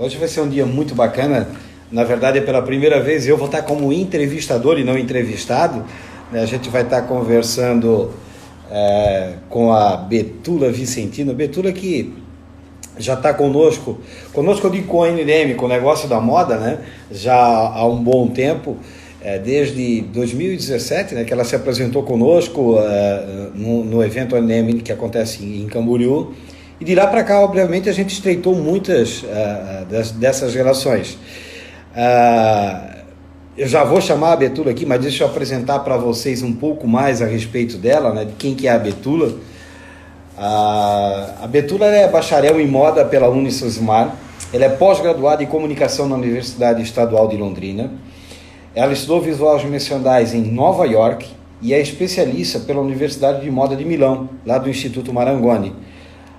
Hoje vai ser um dia muito bacana. Na verdade, pela primeira vez eu vou estar como entrevistador e não entrevistado, né? A gente vai estar conversando com a Betula Vicentino. Betula que já está conosco eu digo com a NDM, com o negócio da moda, né? Já há um bom tempo, desde 2017, né? Que ela se apresentou conosco no evento NDM que acontece em Camboriú. E de lá para cá, obviamente, a gente estreitou muitas dessas relações. Eu já vou chamar a Betula aqui, mas deixa eu apresentar para vocês um pouco mais a respeito dela, né, de quem que é a Betula. A Betula é bacharel em moda pela Unisosmar, ela é pós-graduada em comunicação na Universidade Estadual de Londrina, ela estudou visual merchandising em Nova York e é especialista pela Universidade de Moda de Milão, lá do Instituto Marangoni.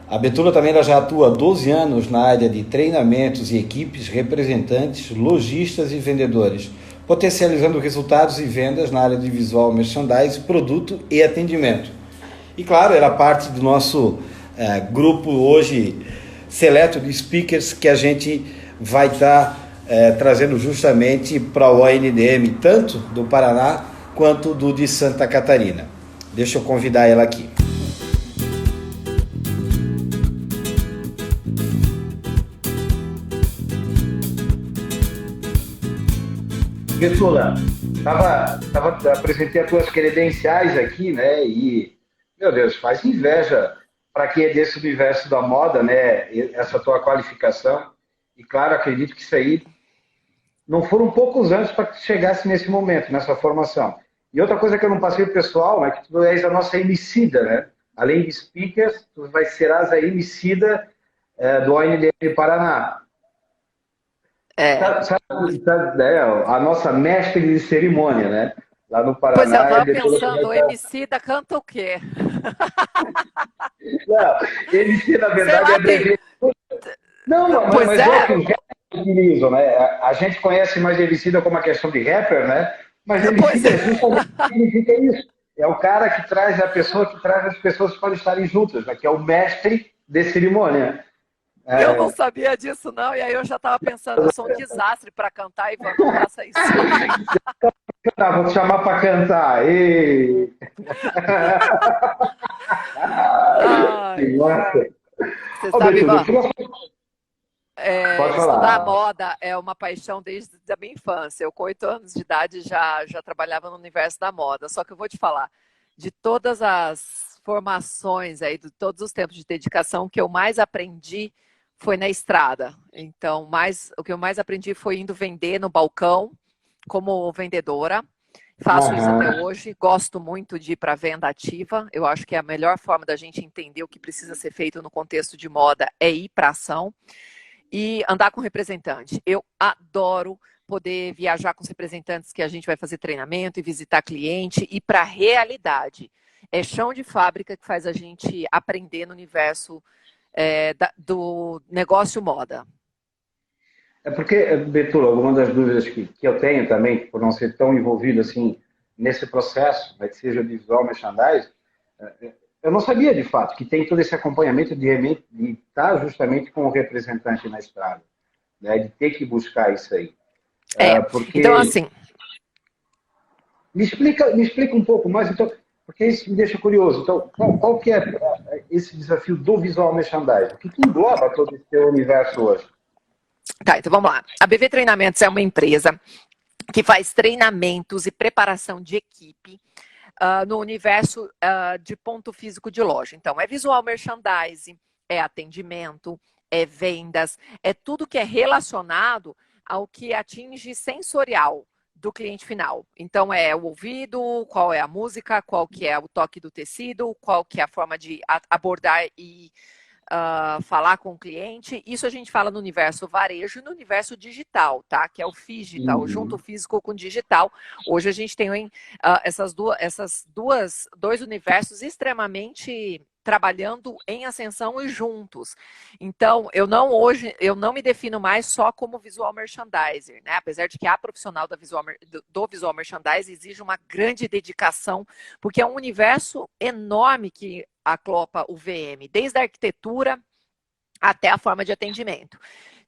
A Betula também ela já atua há 12 anos na área de treinamentos e equipes, representantes, lojistas e vendedores, potencializando resultados e vendas na área de visual merchandising, produto e atendimento. E claro, era parte do nosso grupo hoje seleto de speakers que a gente vai estar trazendo justamente para o ONDM, tanto do Paraná quanto do de Santa Catarina. Deixa eu convidar ela aqui. Betula, apresentei as tuas credenciais aqui, né? E, meu Deus, faz inveja para quem é desse universo da moda, né? Essa tua qualificação. E, claro, acredito que isso aí não foram poucos anos para que tu chegasse nesse momento, nessa formação. E outra coisa que eu não passei pro pessoal é que tu és a nossa emicida, né? Além de speakers, tu serás a emicida do ONDM Paraná. É. A nossa mestre de cerimônia, né? Lá no Pois é, eu Paraná, estava depois pensando, o Emicida canta o quê? não, MC, na Sei verdade, é lá, abreviatura. Não, Pois mas é o que é, os rappers utilizam, né? A gente conhece mais Emicida como uma questão de rapper, né? Mas pois é. Emicida justamente significa isso. É o cara que traz a pessoa que traz as pessoas para estarem juntas, né? Que é o mestre de cerimônia. Eu não É, sabia disso, não, e aí eu já estava pensando, eu sou um desastre para cantar, Ivan, não faça isso. tá, vou te chamar para cantar. E... Ai, Nossa. você Ô, sabe, Betudo, Ivan, pode estudar falar. moda é uma paixão desde a minha infância. Eu, com 8 anos de idade, já trabalhava no universo da moda. Só que eu vou te falar, de todas as formações aí, de todos os tempos de dedicação, o que eu mais aprendi foi na estrada. Então, o que eu mais aprendi foi indo vender no balcão como vendedora. Faço isso até Aham. hoje. Gosto muito de ir para venda ativa. Eu acho que a melhor forma da gente entender o que precisa ser feito no contexto de moda é ir para ação e andar com representante. Eu adoro poder viajar com os representantes que a gente vai fazer treinamento e visitar cliente e para a realidade. É chão de fábrica que faz a gente aprender no universo do negócio moda. É porque, Betula, alguma das dúvidas que eu tenho também, por não ser tão envolvido assim nesse processo, né, que seja de visual merchandising, eu não sabia de fato que tem todo esse acompanhamento de estar justamente com o representante na estrada, né, de ter que buscar isso aí. É, então Porque assim, me explica um pouco mais, então, porque isso me deixa curioso. Então, qual que é esse desafio do visual merchandising? O que engloba todo esse teu universo hoje? tá, então vamos lá. A BV Treinamentos é uma empresa que faz treinamentos e preparação de equipe no universo de ponto físico de loja. Então, é visual merchandising, é atendimento, é vendas, é tudo que é relacionado ao que atinge sensorial do cliente final. Então, é o ouvido, qual é a música, qual que é o toque do tecido, qual que é a forma de abordar e falar com o cliente. Isso a gente fala no universo varejo e no universo digital, tá? Que é o digital, junto Uhum. físico com digital. Hoje a gente tem dois universos extremamente trabalhando em ascensão e juntos. Então, eu não me defino mais só como visual merchandiser, né? Apesar de que a profissional do visual merchandising exige uma grande dedicação, porque é um universo enorme que aclopa o VM, desde a arquitetura até a forma de atendimento.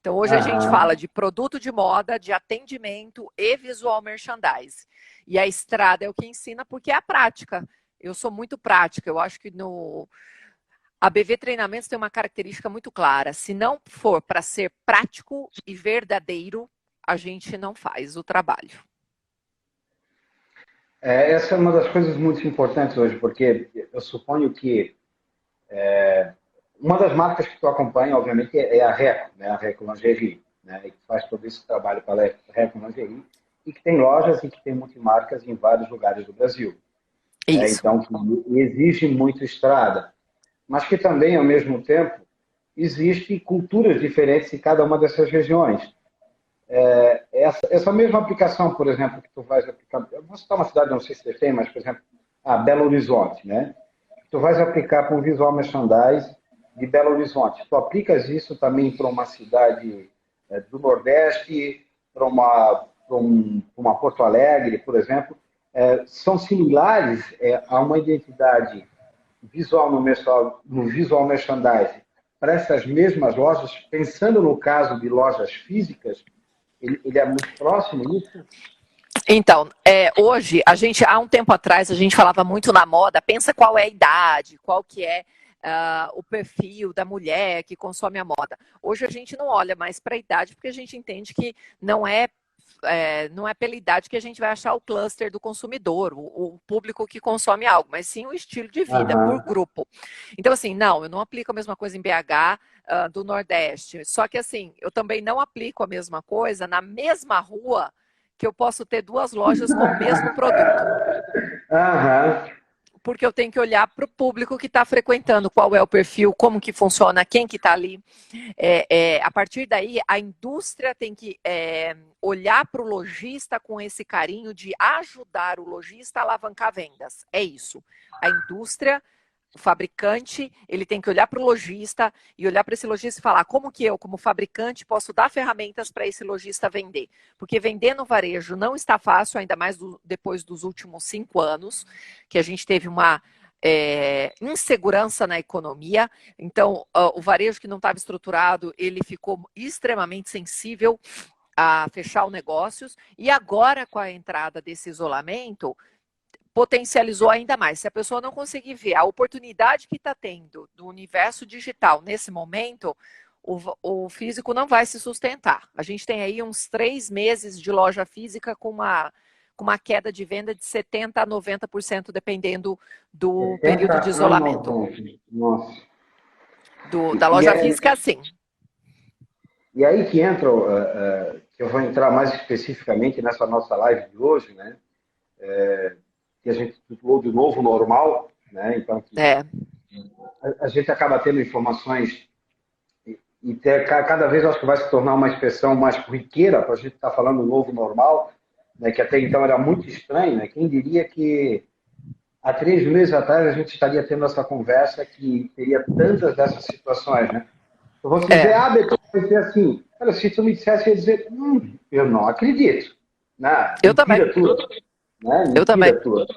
Então, hoje a gente fala de produto de moda, de atendimento e visual merchandise. E a estrada é o que ensina, porque é a prática. Eu sou muito prática. Eu acho que a BV Treinamentos tem uma característica muito clara. Se não for para ser prático e verdadeiro, a gente não faz o trabalho. Essa é uma das coisas muito importantes hoje, porque eu suponho que uma das marcas que tu acompanha, obviamente, é a Reco, né? A Reco Lingerie, né? E que faz todo esse trabalho para a Reco Lingerie e que tem lojas e que tem multimarcas em vários lugares do Brasil. Isso. Então, que exige muito estrada, mas que também, ao mesmo tempo, existe culturas diferentes em cada uma dessas regiões. Essa mesma aplicação, por exemplo, que tu vais aplicar, eu vou citar uma cidade, não sei se você tem, mas, por exemplo, Belo Horizonte, né? Tu vais aplicar para um visual merchandise de Belo Horizonte. Tu aplicas isso também para uma cidade do Nordeste, para uma Porto Alegre, por exemplo. São similares a uma identidade visual no visual merchandise para essas mesmas lojas, pensando no caso de lojas físicas, ele é muito próximo disso? Então, hoje, há um tempo atrás, a gente falava muito na moda, pensa qual é a idade, qual que é o perfil da mulher que consome a moda. Hoje a gente não olha mais para a idade, porque a gente entende que não é pela idade que a gente vai achar o cluster do consumidor, o público que consome algo, mas sim o estilo de vida por grupo. Então, assim, não, eu não aplico a mesma coisa em BH do Nordeste. Só que, assim, eu também não aplico a mesma coisa na mesma rua que eu posso ter duas lojas com o mesmo produto. Porque eu tenho que olhar para o público que está frequentando, qual é o perfil, como que funciona, quem que está ali. A partir daí, a indústria tem que olhar para o lojista com esse carinho de ajudar o lojista a alavancar vendas. É isso. A indústria, o fabricante, ele tem que olhar para o lojista e olhar para esse lojista e falar como que eu, como fabricante, posso dar ferramentas para esse lojista vender. Porque vender no varejo não está fácil, ainda mais depois dos últimos 5 anos, que a gente teve uma insegurança na economia. Então, o varejo que não estava estruturado, ele ficou extremamente sensível a fechar os negócios. E agora, com a entrada desse isolamento, potencializou ainda mais. Se a pessoa não conseguir ver a oportunidade que está tendo do universo digital nesse momento, o físico não vai se sustentar. A gente tem aí uns 3 meses de loja física com uma queda de venda de 70% a 90%, dependendo do período de isolamento. Nossa. Da loja física, sim. E aí que entra, que eu vou entrar mais especificamente nessa nossa live de hoje, né? Que a gente titulou de novo normal, né? Então, a gente acaba tendo informações e cada vez acho que vai se tornar uma expressão mais corriqueira para a gente estar falando novo normal, né? Que até então era muito estranho, né? Quem diria que há 3 meses atrás a gente estaria tendo essa conversa que teria tantas dessas situações, né? Eu vou dizer, depois vai ser assim. Olha, se tu me dissesse, eu ia dizer, eu não acredito. Não, eu também. Tudo. Né? Eu também. Tudo.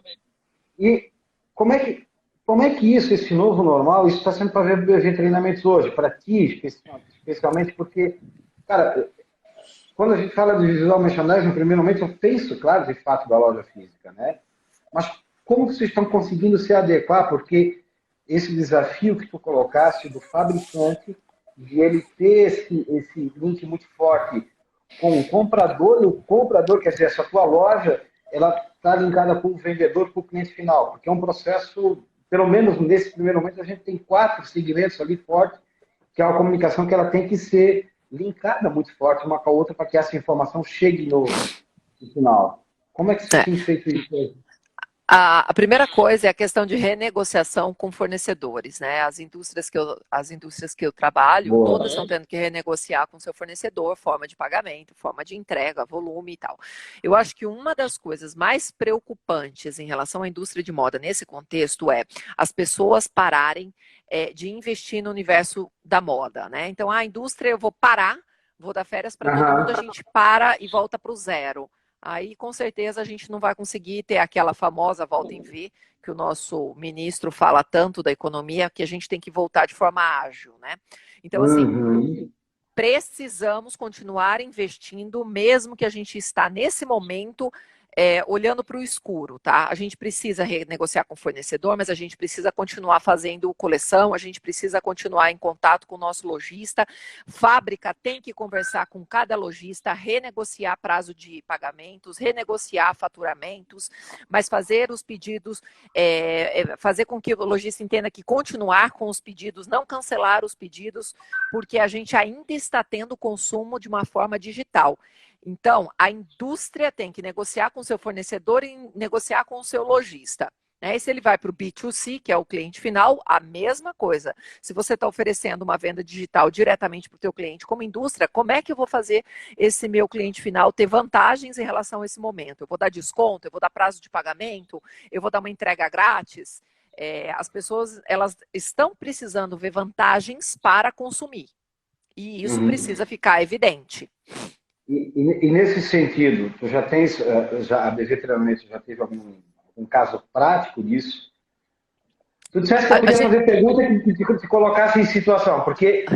E como é que esse novo normal, isso está sendo para ver treinamentos hoje, para ti, especialmente porque, cara, quando a gente fala de visual merchandising, primeiramente eu penso, claro, de fato, da loja física, né? Mas como vocês estão conseguindo se adequar? Porque esse desafio que tu colocaste do fabricante, de ele ter esse link muito forte com o comprador, e o comprador, quer dizer, essa tua loja, ela está linkada com o vendedor, com o cliente final, porque é um processo, pelo menos nesse primeiro momento, a gente tem 4 segmentos ali fortes, que é uma comunicação que ela tem que ser linkada muito forte uma com a outra para que essa informação chegue no final. Como é que você tem feito isso aí? A primeira coisa é a questão de renegociação com fornecedores, né? As indústrias que eu trabalho, todas estão tendo que renegociar com seu fornecedor, forma de pagamento, forma de entrega, volume e tal. Eu acho que uma das coisas mais preocupantes em relação à indústria de moda nesse contexto é as pessoas pararem de investir no universo da moda, né? Então, a indústria, eu vou parar, vou dar férias para todo mundo, a gente para e volta para o zero. Aí, com certeza, a gente não vai conseguir ter aquela famosa volta em V, que o nosso ministro fala tanto da economia, que a gente tem que voltar de forma ágil, né? Então, assim, precisamos continuar investindo, mesmo que a gente está nesse momento olhando para o escuro, tá? A gente precisa renegociar com o fornecedor, mas a gente precisa continuar fazendo coleção, a gente precisa continuar em contato com o nosso lojista. Fábrica tem que conversar com cada lojista, renegociar prazo de pagamentos, renegociar faturamentos, mas fazer os pedidos, fazer com que o lojista entenda que continuar com os pedidos, não cancelar os pedidos, porque a gente ainda está tendo consumo de uma forma digital. Então, a indústria tem que negociar com o seu fornecedor e negociar com o seu lojista. Né? E se ele vai para o B2C, que é o cliente final, a mesma coisa. Se você está oferecendo uma venda digital diretamente para o teu cliente como indústria, como é que eu vou fazer esse meu cliente final ter vantagens em relação a esse momento? Eu vou dar desconto? Eu vou dar prazo de pagamento? Eu vou dar uma entrega grátis? As pessoas elas estão precisando ver vantagens para consumir. E isso precisa ficar evidente. E nesse sentido, tu já tens, a BV Treinamento já teve algum caso prático disso? Tu disseste que eu podia fazer pergunta que te colocasse em situação, porque tu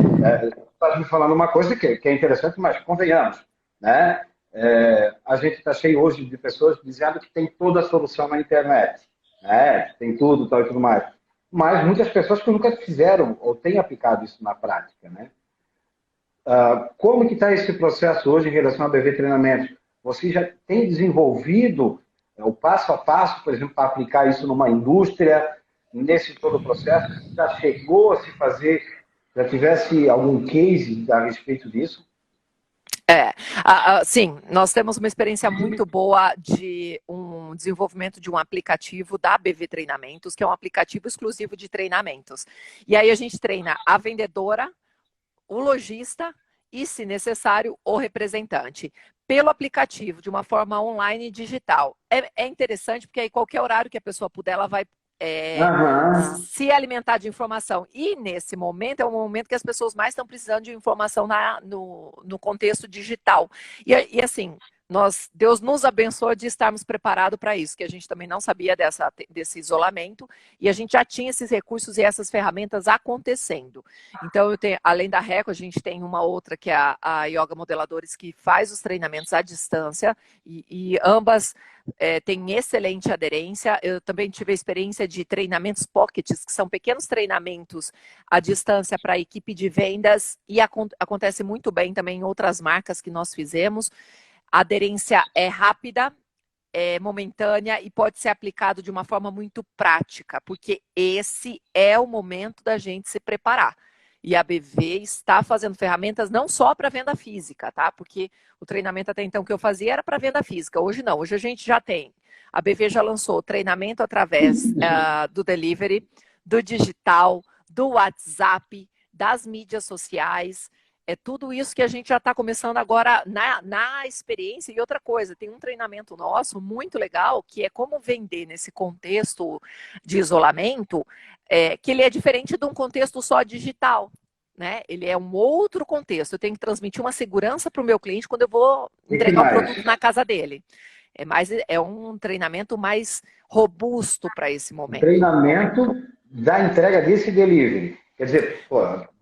estás me falando uma coisa que é interessante, mas convenhamos, né? A gente está cheio hoje de pessoas dizendo que tem toda a solução na internet, né? Tem tudo, tal e tudo mais. Mas muitas pessoas que nunca fizeram ou têm aplicado isso na prática, né? Como que está esse processo hoje em relação ao BV Treinamento? Você já tem desenvolvido o passo a passo, por exemplo, para aplicar isso numa indústria, nesse todo o processo? Já chegou a se fazer, já tivesse algum case a respeito disso? Sim, nós temos uma experiência muito boa de um desenvolvimento de um aplicativo da BV Treinamentos, que é um aplicativo exclusivo de treinamentos. E aí a gente treina a vendedora, o lojista e, se necessário, o representante, pelo aplicativo, de uma forma online e digital. É interessante porque aí qualquer horário que a pessoa puder, ela vai se alimentar de informação. E nesse momento, é um momento que as pessoas mais estão precisando de informação no contexto digital. E assim, Deus nos abençoa de estarmos preparados para isso, que a gente também não sabia desse isolamento, e a gente já tinha esses recursos e essas ferramentas acontecendo. Então, além da Reco, a gente tem uma outra, que é a Yoga Modeladores, que faz os treinamentos à distância, e ambas têm excelente aderência. Eu também tive a experiência de treinamentos pockets, que são pequenos treinamentos à distância para a equipe de vendas, e acontece muito bem também em outras marcas que nós fizemos. A aderência é rápida, é momentânea e pode ser aplicado de uma forma muito prática, porque esse é o momento da gente se preparar. E a BV está fazendo ferramentas não só para venda física, tá? Porque o treinamento até então que eu fazia era para venda física. Hoje não, hoje a gente já tem. A BV já lançou treinamento através do delivery, do digital, do WhatsApp, das mídias sociais. É tudo isso que a gente já está começando agora na experiência. E outra coisa, tem um treinamento nosso muito legal, que é como vender nesse contexto de isolamento, que ele é diferente de um contexto só digital. Né? Ele é um outro contexto. Eu tenho que transmitir uma segurança para o meu cliente quando eu vou entregar o produto na casa dele. É um treinamento mais robusto para esse momento. Treinamento da entrega desse delivery. Quer dizer,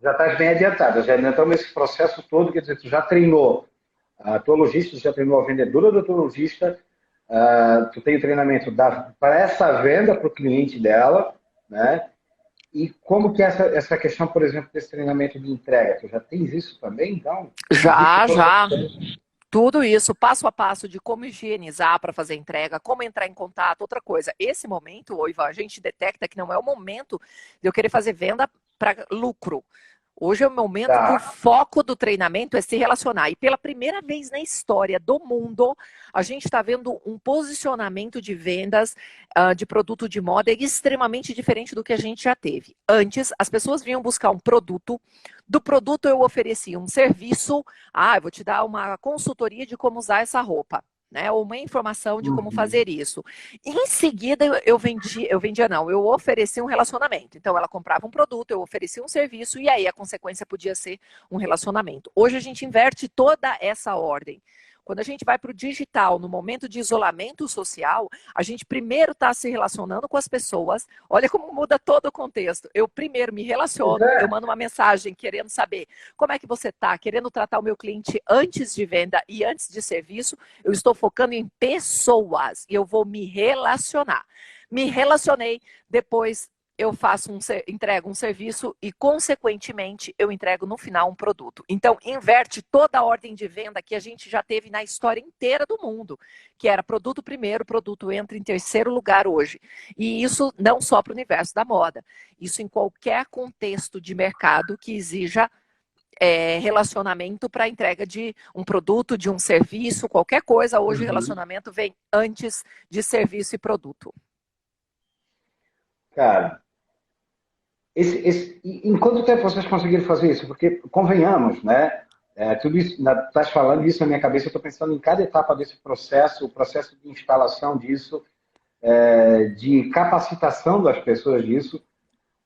já está bem adiantado, já entramos nesse processo todo, quer dizer, tu já treinou a tua lojista, tu já treinou a vendedora do teu lojista, tu tem o treinamento para essa venda para o cliente dela, né? E como que é essa questão, por exemplo, desse treinamento de entrega? Tu já tens isso também, então? Já. Tudo isso, passo a passo de como higienizar para fazer entrega, como entrar em contato. Outra coisa, esse momento, Ivan, a gente detecta que não é o momento de eu querer fazer venda para lucro. Hoje é o momento que o foco do treinamento é se relacionar. E pela primeira vez na história do mundo, a gente está vendo um posicionamento de vendas de produto de moda extremamente diferente do que a gente já teve. Antes, as pessoas vinham buscar um produto. Do produto eu oferecia um serviço. Eu vou te dar uma consultoria de como usar essa roupa. Né, ou uma informação de como fazer isso. Em seguida, eu oferecia um relacionamento. Então, ela comprava um produto, eu oferecia um serviço, e aí a consequência podia ser um relacionamento. Hoje a gente inverte toda essa ordem. Quando a gente vai para o digital, no momento de isolamento social, a gente primeiro está se relacionando com as pessoas. Olha como muda todo o contexto. Eu primeiro me relaciono, eu mando uma mensagem querendo saber como é que você está, querendo tratar o meu cliente antes de venda e antes de serviço. Eu estou focando em pessoas e eu vou me relacionar. Me relacionei, depois eu entrego um serviço e, consequentemente, eu entrego no final um produto. Então, inverte toda a ordem de venda que a gente já teve na história inteira do mundo, que era produto primeiro, produto entra em terceiro lugar hoje. E isso não só para o universo da moda, isso em qualquer contexto de mercado que exija relacionamento para entrega de um produto, de um serviço, qualquer coisa. Hoje, o relacionamento vem antes de serviço e produto. Cara, em quanto tempo vocês conseguiram fazer isso? Porque, convenhamos, né? Tudo isso, estás falando isso na minha cabeça, eu estou pensando em cada etapa desse processo, o processo de instalação disso, de capacitação das pessoas disso,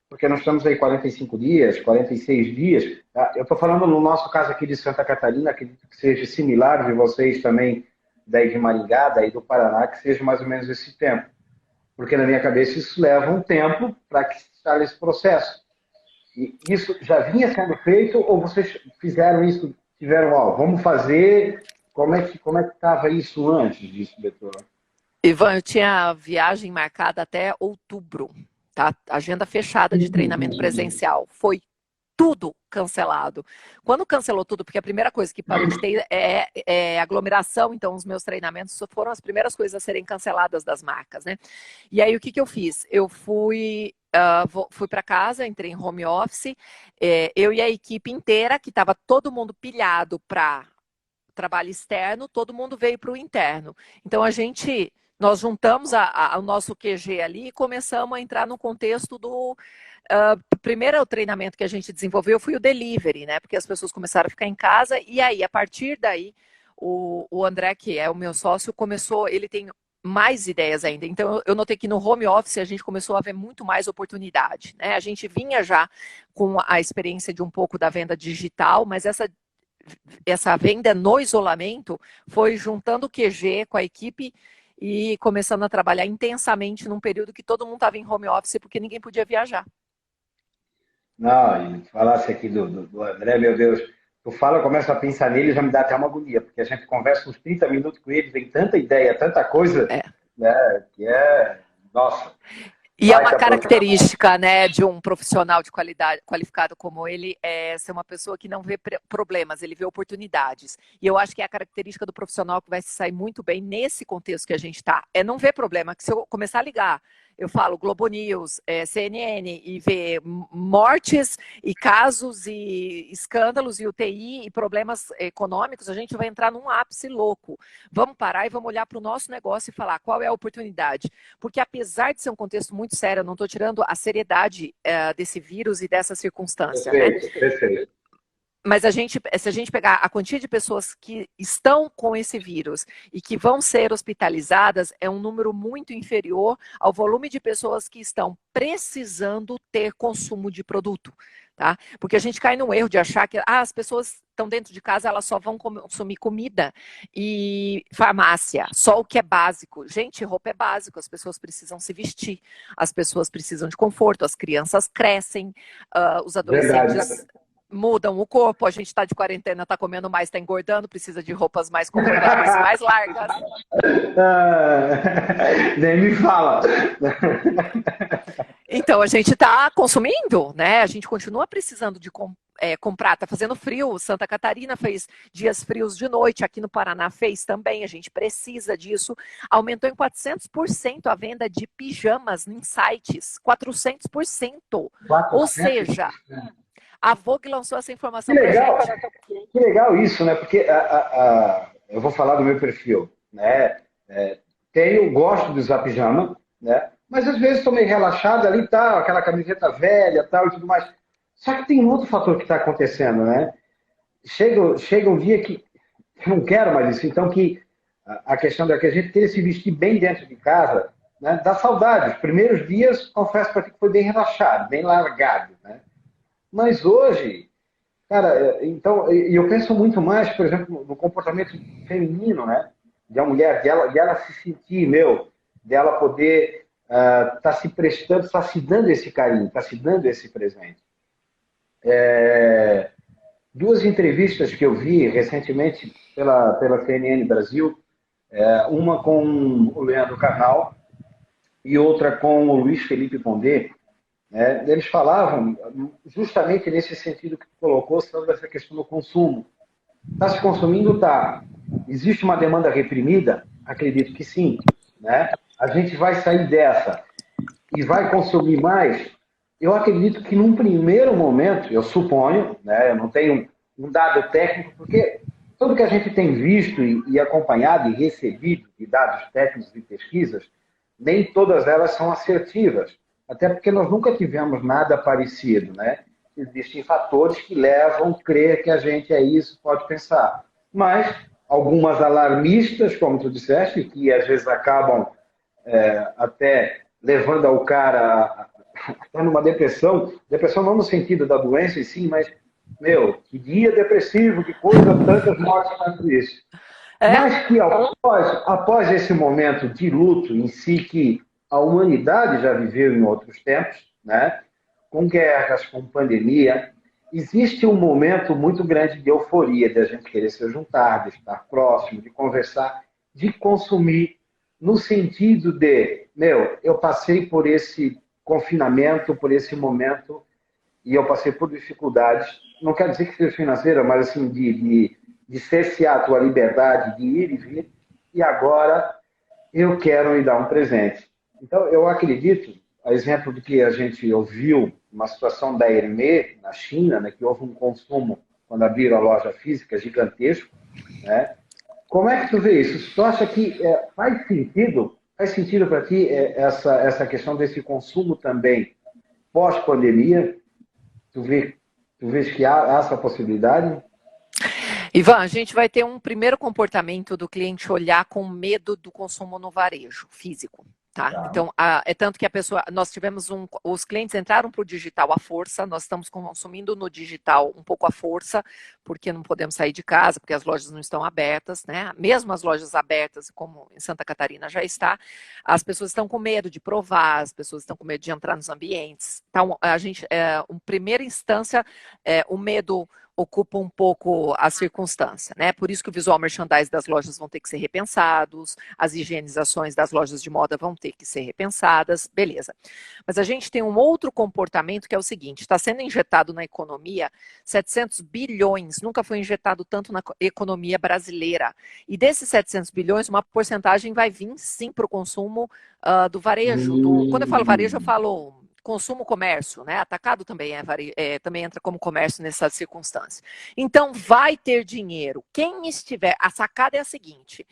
porque nós estamos aí 45 dias, 46 dias. Tá? Eu estou falando no nosso caso aqui de Santa Catarina, acredito que seja similar de vocês também, daí de Maringá, daí do Paraná, que seja mais ou menos esse tempo. Porque na minha cabeça isso leva um tempo para que se instale esse processo. E isso já vinha sendo feito ou vocês fizeram isso, tiveram, vamos fazer, como é que estava isso antes disso, Beto? Ivan, eu tinha viagem marcada até outubro, tá? Agenda fechada de treinamento presencial. Foi tudo cancelado. Quando cancelou tudo, porque a primeira coisa que parou de ter é aglomeração, então os meus treinamentos foram as primeiras coisas a serem canceladas das marcas, né? E aí o que eu fiz? Eu fui para casa, entrei em home office, eu e a equipe inteira, que estava todo mundo pilhado para trabalho externo, todo mundo veio para o interno. Então nós juntamos o nosso QG ali e começamos a entrar no contexto do primeiro o treinamento que a gente desenvolveu foi o delivery, né? Porque as pessoas começaram a ficar em casa e aí, a partir daí, o André, que é o meu sócio, ele tem mais ideias ainda. Então, eu notei que no home office a gente começou a ver muito mais oportunidade, né? A gente vinha já com a experiência de um pouco da venda digital, mas essa venda no isolamento foi juntando o QG com a equipe e começando a trabalhar intensamente num período que todo mundo estava em home office porque ninguém podia viajar. Não, e falasse aqui do André, meu Deus, tu fala, eu começo a pensar nele, já me dá até uma agonia, porque a gente conversa uns 30 minutos com ele, tem tanta ideia, tanta coisa, né, que nossa. E é uma característica, né, de um profissional de qualidade, qualificado como ele, ser uma pessoa que não vê problemas, ele vê oportunidades. E eu acho que é a característica do profissional que vai se sair muito bem nesse contexto que a gente está. É não ver problema, que se eu começar a ligar, eu falo Globo News, CNN, e ver mortes e casos e escândalos e UTI e problemas econômicos, a gente vai entrar num ápice louco. Vamos parar e vamos olhar para o nosso negócio e falar qual é a oportunidade. Porque apesar de ser um contexto muito sério, eu não estou tirando a seriedade desse vírus e dessa circunstância. Perfeito, né? perfeito. Mas se a gente pegar a quantia de pessoas que estão com esse vírus e que vão ser hospitalizadas, é um número muito inferior ao volume de pessoas que estão precisando ter consumo de produto. Tá? Porque a gente cai num erro de achar que as pessoas estão dentro de casa, elas só vão consumir comida e farmácia, só o que é básico. Gente, roupa é básico, as pessoas precisam se vestir, as pessoas precisam de conforto, as crianças crescem, os adolescentes... Verdade. Mudam o corpo, a gente está de quarentena, está comendo mais, está engordando, precisa de roupas mais confortáveis e mais largas. Nem me fala. Então, a gente está consumindo, né? A gente continua precisando de comprar. Está fazendo frio, Santa Catarina fez dias frios de noite, aqui no Paraná fez também, a gente precisa disso. Aumentou em 400% a venda de pijamas em sites, 400%. 400%. Ou seja... A Vogue lançou essa informação pra gente. Que legal isso, né? Porque eu vou falar do meu perfil, né? Gosto de usar pijama, né? Mas às vezes estou meio relaxado ali, tal, aquela camiseta velha, tal e tudo mais. Só que tem um outro fator que está acontecendo, né? Chega um dia que eu não quero mais isso. Então, que a questão da que a gente queria se vestir bem dentro de casa, né? Dá saudade. Os primeiros dias, confesso para ti que foi bem relaxado, bem largado, né? Mas hoje, Cara, então, e eu penso muito mais, por exemplo, no comportamento feminino, né? De uma mulher, dela se sentir, dela poder estar se prestando, estar se dando esse carinho, estar se dando esse presente. Duas entrevistas que eu vi recentemente pela CNN Brasil, uma com o Leandro Carnal e outra com o Luiz Felipe Pondé, né? Eles falavam justamente nesse sentido que tu colocou sobre essa questão do consumo. Está se consumindo? Está. Existe uma demanda reprimida? Acredito que sim. Né? A gente vai sair dessa e vai consumir mais? Eu acredito que num primeiro momento, eu suponho, né, eu não tenho um dado técnico, porque tudo que a gente tem visto e acompanhado e recebido de dados técnicos e pesquisas, nem todas elas são assertivas, até porque nós nunca tivemos nada parecido, né? Existem fatores que levam a crer que a gente é isso, pode pensar. Mas algumas alarmistas, como tu disseste, que às vezes acabam até levando ao cara até numa depressão não no sentido da doença em si, mas, que dia depressivo, que coisa, tantas mortes tanto isso. Mas que após esse momento de luto em si, que a humanidade já viveu em outros tempos, né? Com guerras, com pandemia, existe um momento muito grande de euforia, de a gente querer se juntar, de estar próximo, de conversar, de consumir, no sentido de, eu passei por esse confinamento, por esse momento, e eu passei por dificuldades, não quero dizer que seja financeira, mas assim, de cercear a tua liberdade, de ir e vir, e agora eu quero me dar um presente. Então, eu acredito, a exemplo do que a gente ouviu, uma situação da Hermès, na China, né, que houve um consumo, quando abriram a loja física, gigantesco, né? Como é que tu vê isso? Tu acha que faz sentido para ti essa questão desse consumo também pós-pandemia? Tu vês que há essa possibilidade? Ivan, a gente vai ter um primeiro comportamento do cliente olhar com medo do consumo no varejo físico. Tá? Tá. Então, é tanto que nós tivemos os clientes entraram para o digital à força, nós estamos consumindo no digital um pouco à força, porque não podemos sair de casa, porque as lojas não estão abertas, né? Mesmo as lojas abertas, como em Santa Catarina já está, as pessoas estão com medo de provar, as pessoas estão com medo de entrar nos ambientes. Então, a gente, em primeira instância, o medo ocupa um pouco a circunstância, né? Por isso que o visual merchandising das lojas vão ter que ser repensados, as higienizações das lojas de moda vão ter que ser repensadas, beleza. Mas a gente tem um outro comportamento que é o seguinte, está sendo injetado na economia 700 bilhões, nunca foi injetado tanto na economia brasileira. E desses 700 bilhões, uma porcentagem vai vir sim para o consumo do varejo. Quando eu falo varejo, eu falo consumo, comércio, né? Atacado também também entra como comércio nessa circunstância. Então, vai ter dinheiro. Quem estiver... A sacada é a seguinte...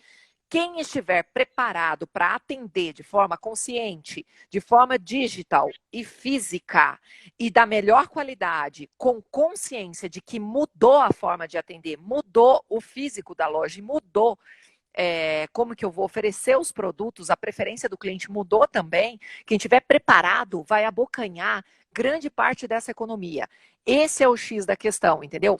Quem estiver preparado para atender de forma consciente, de forma digital e física, e da melhor qualidade, com consciência de que mudou a forma de atender, mudou o físico da loja, mudou como que eu vou oferecer os produtos, a preferência do cliente mudou também. Quem estiver preparado vai abocanhar grande parte dessa economia. Esse é o X da questão, entendeu?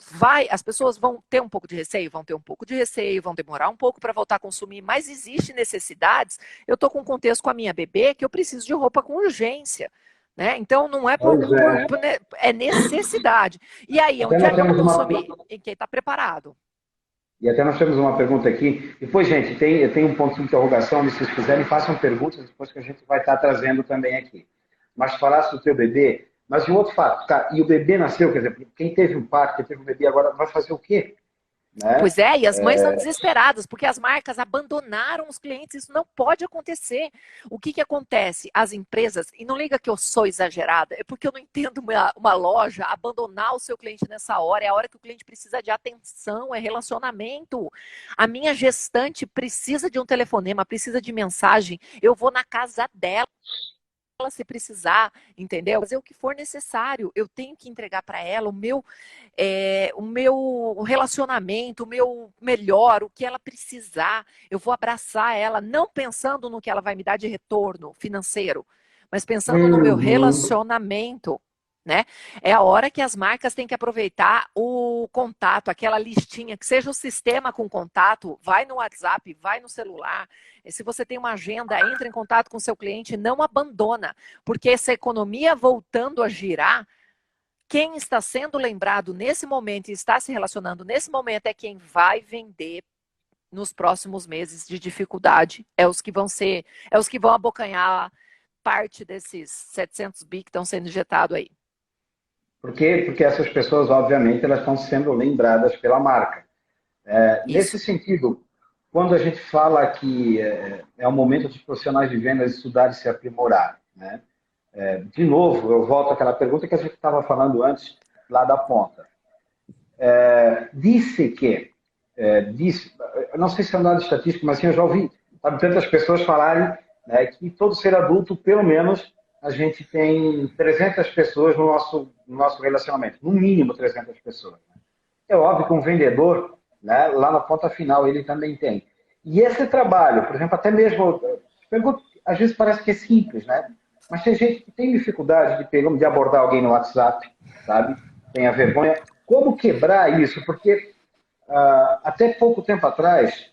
As pessoas vão ter um pouco de receio, vão ter um pouco de receio, vão demorar um pouco para voltar a consumir, mas existe necessidades. Eu estou com um contexto com a minha bebê que eu preciso de roupa com urgência. Né? Então, não é é necessidade. E aí, onde é que eu vou consumir? Em quem está preparado. E até nós temos uma pergunta aqui. Depois, gente, tem um ponto de interrogação, se vocês quiserem, façam perguntas, depois que a gente vai estar trazendo também aqui. Mas falasse do teu bebê, mas de um outro fato, tá? E o bebê nasceu, quer dizer, quem teve um parto, quem teve um bebê agora, vai fazer o quê? Né? Pois é, e as mães estão desesperadas, porque as marcas abandonaram os clientes, isso não pode acontecer. O que acontece? As empresas, e não liga que eu sou exagerada, é porque eu não entendo uma loja abandonar o seu cliente nessa hora, é a hora que o cliente precisa de atenção, é relacionamento. A minha gestante precisa de um telefonema, precisa de mensagem, eu vou na casa dela se precisar, entendeu? Fazer o que for necessário, eu tenho que entregar para ela o meu relacionamento, o meu melhor, o que ela precisar. Eu vou abraçar ela, não pensando no que ela vai me dar de retorno financeiro, mas pensando no meu relacionamento. né? É a hora que as marcas têm que aproveitar o contato, aquela listinha, que seja o sistema com contato, vai no WhatsApp, vai no celular. E se você tem uma agenda, entra em contato com o seu cliente, não abandona, porque essa economia voltando a girar, quem está sendo lembrado nesse momento e está se relacionando nesse momento é quem vai vender nos próximos meses de dificuldade. É os que vão abocanhar parte desses 700 bi que estão sendo injetados aí. Por quê? Porque essas pessoas, obviamente, elas estão sendo lembradas pela marca. Nesse sentido, quando a gente fala que é o momento dos profissionais de vendas estudar e se aprimorar, né? De novo, eu volto àquela pergunta que a gente estava falando antes, lá da ponta. Disse que, eu não sei se é um dado estatístico, mas assim, eu já ouvi tantas pessoas falarem, né, que todo ser adulto, pelo menos, a gente tem 300 pessoas no nosso relacionamento, no mínimo 300 pessoas. É óbvio que um vendedor, né, lá na ponta final, ele também tem. E esse trabalho, por exemplo, até mesmo, às vezes parece que é simples, né? Mas tem gente que tem dificuldade de abordar alguém no WhatsApp, sabe? Tem a vergonha. Como quebrar isso? Porque até pouco tempo atrás,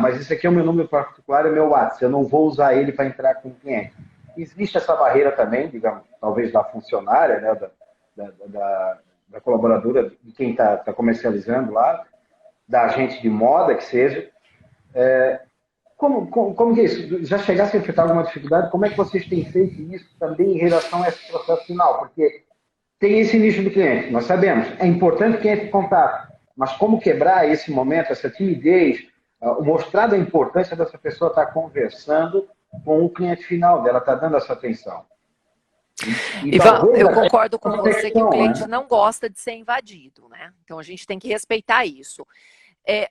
mas esse aqui é o meu número particular, é meu WhatsApp, eu não vou usar ele para entrar com o cliente. Existe essa barreira também, digamos, talvez da funcionária, né, da colaboradora, de quem está comercializando lá, da agente de moda, que seja. Como que é isso? Já chegasse a enfrentar alguma dificuldade? Como é que vocês têm feito isso também em relação a esse processo final? Porque tem esse nicho do cliente, nós sabemos, é importante que entre em contato, mas como quebrar esse momento, essa timidez, mostrar a importância dessa pessoa estar conversando com o cliente final, dela estar dando essa atenção. Ivan, eu concordo com você que o cliente né? não gosta de ser invadido, né? Então a gente tem que respeitar isso.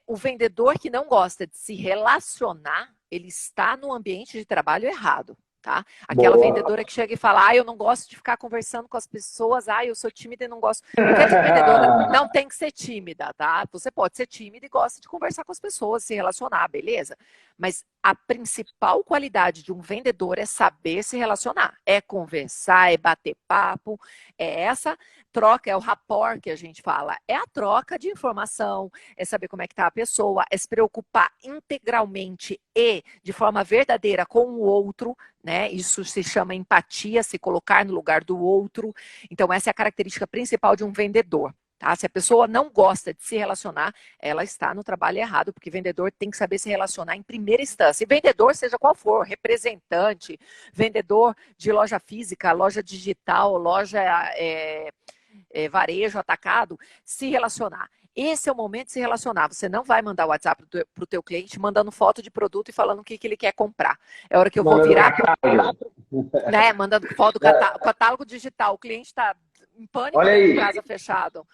O vendedor que não gosta de se relacionar, ele está no ambiente de trabalho errado. Tá? Aquela vendedora que chega e fala, eu não gosto de ficar conversando com as pessoas, eu sou tímida e não gosto. Não quer dizer que vendedora não tem que ser tímida, tá? Você pode ser tímida e gosta de conversar com as pessoas, se relacionar, beleza? Mas a principal qualidade de um vendedor é saber se relacionar, é conversar, é bater papo, é essa troca, é o rapport que a gente fala, é a troca de informação, é saber como é que tá a pessoa, é se preocupar integralmente e de forma verdadeira com o outro, né? Isso se chama empatia, se colocar no lugar do outro. Então, essa é a característica principal de um vendedor. Tá? Se a pessoa não gosta de se relacionar, ela está no trabalho errado, porque vendedor tem que saber se relacionar em primeira instância. E vendedor, seja qual for, representante, vendedor de loja física, loja digital, loja varejo, atacado, se relacionar. Esse é o momento de se relacionar. Você não vai mandar o WhatsApp para o teu cliente mandando foto de produto e falando o que ele quer comprar. É hora que eu vou virar né, mandando foto do catálogo digital. O cliente está em pânico dentro de casa fechado.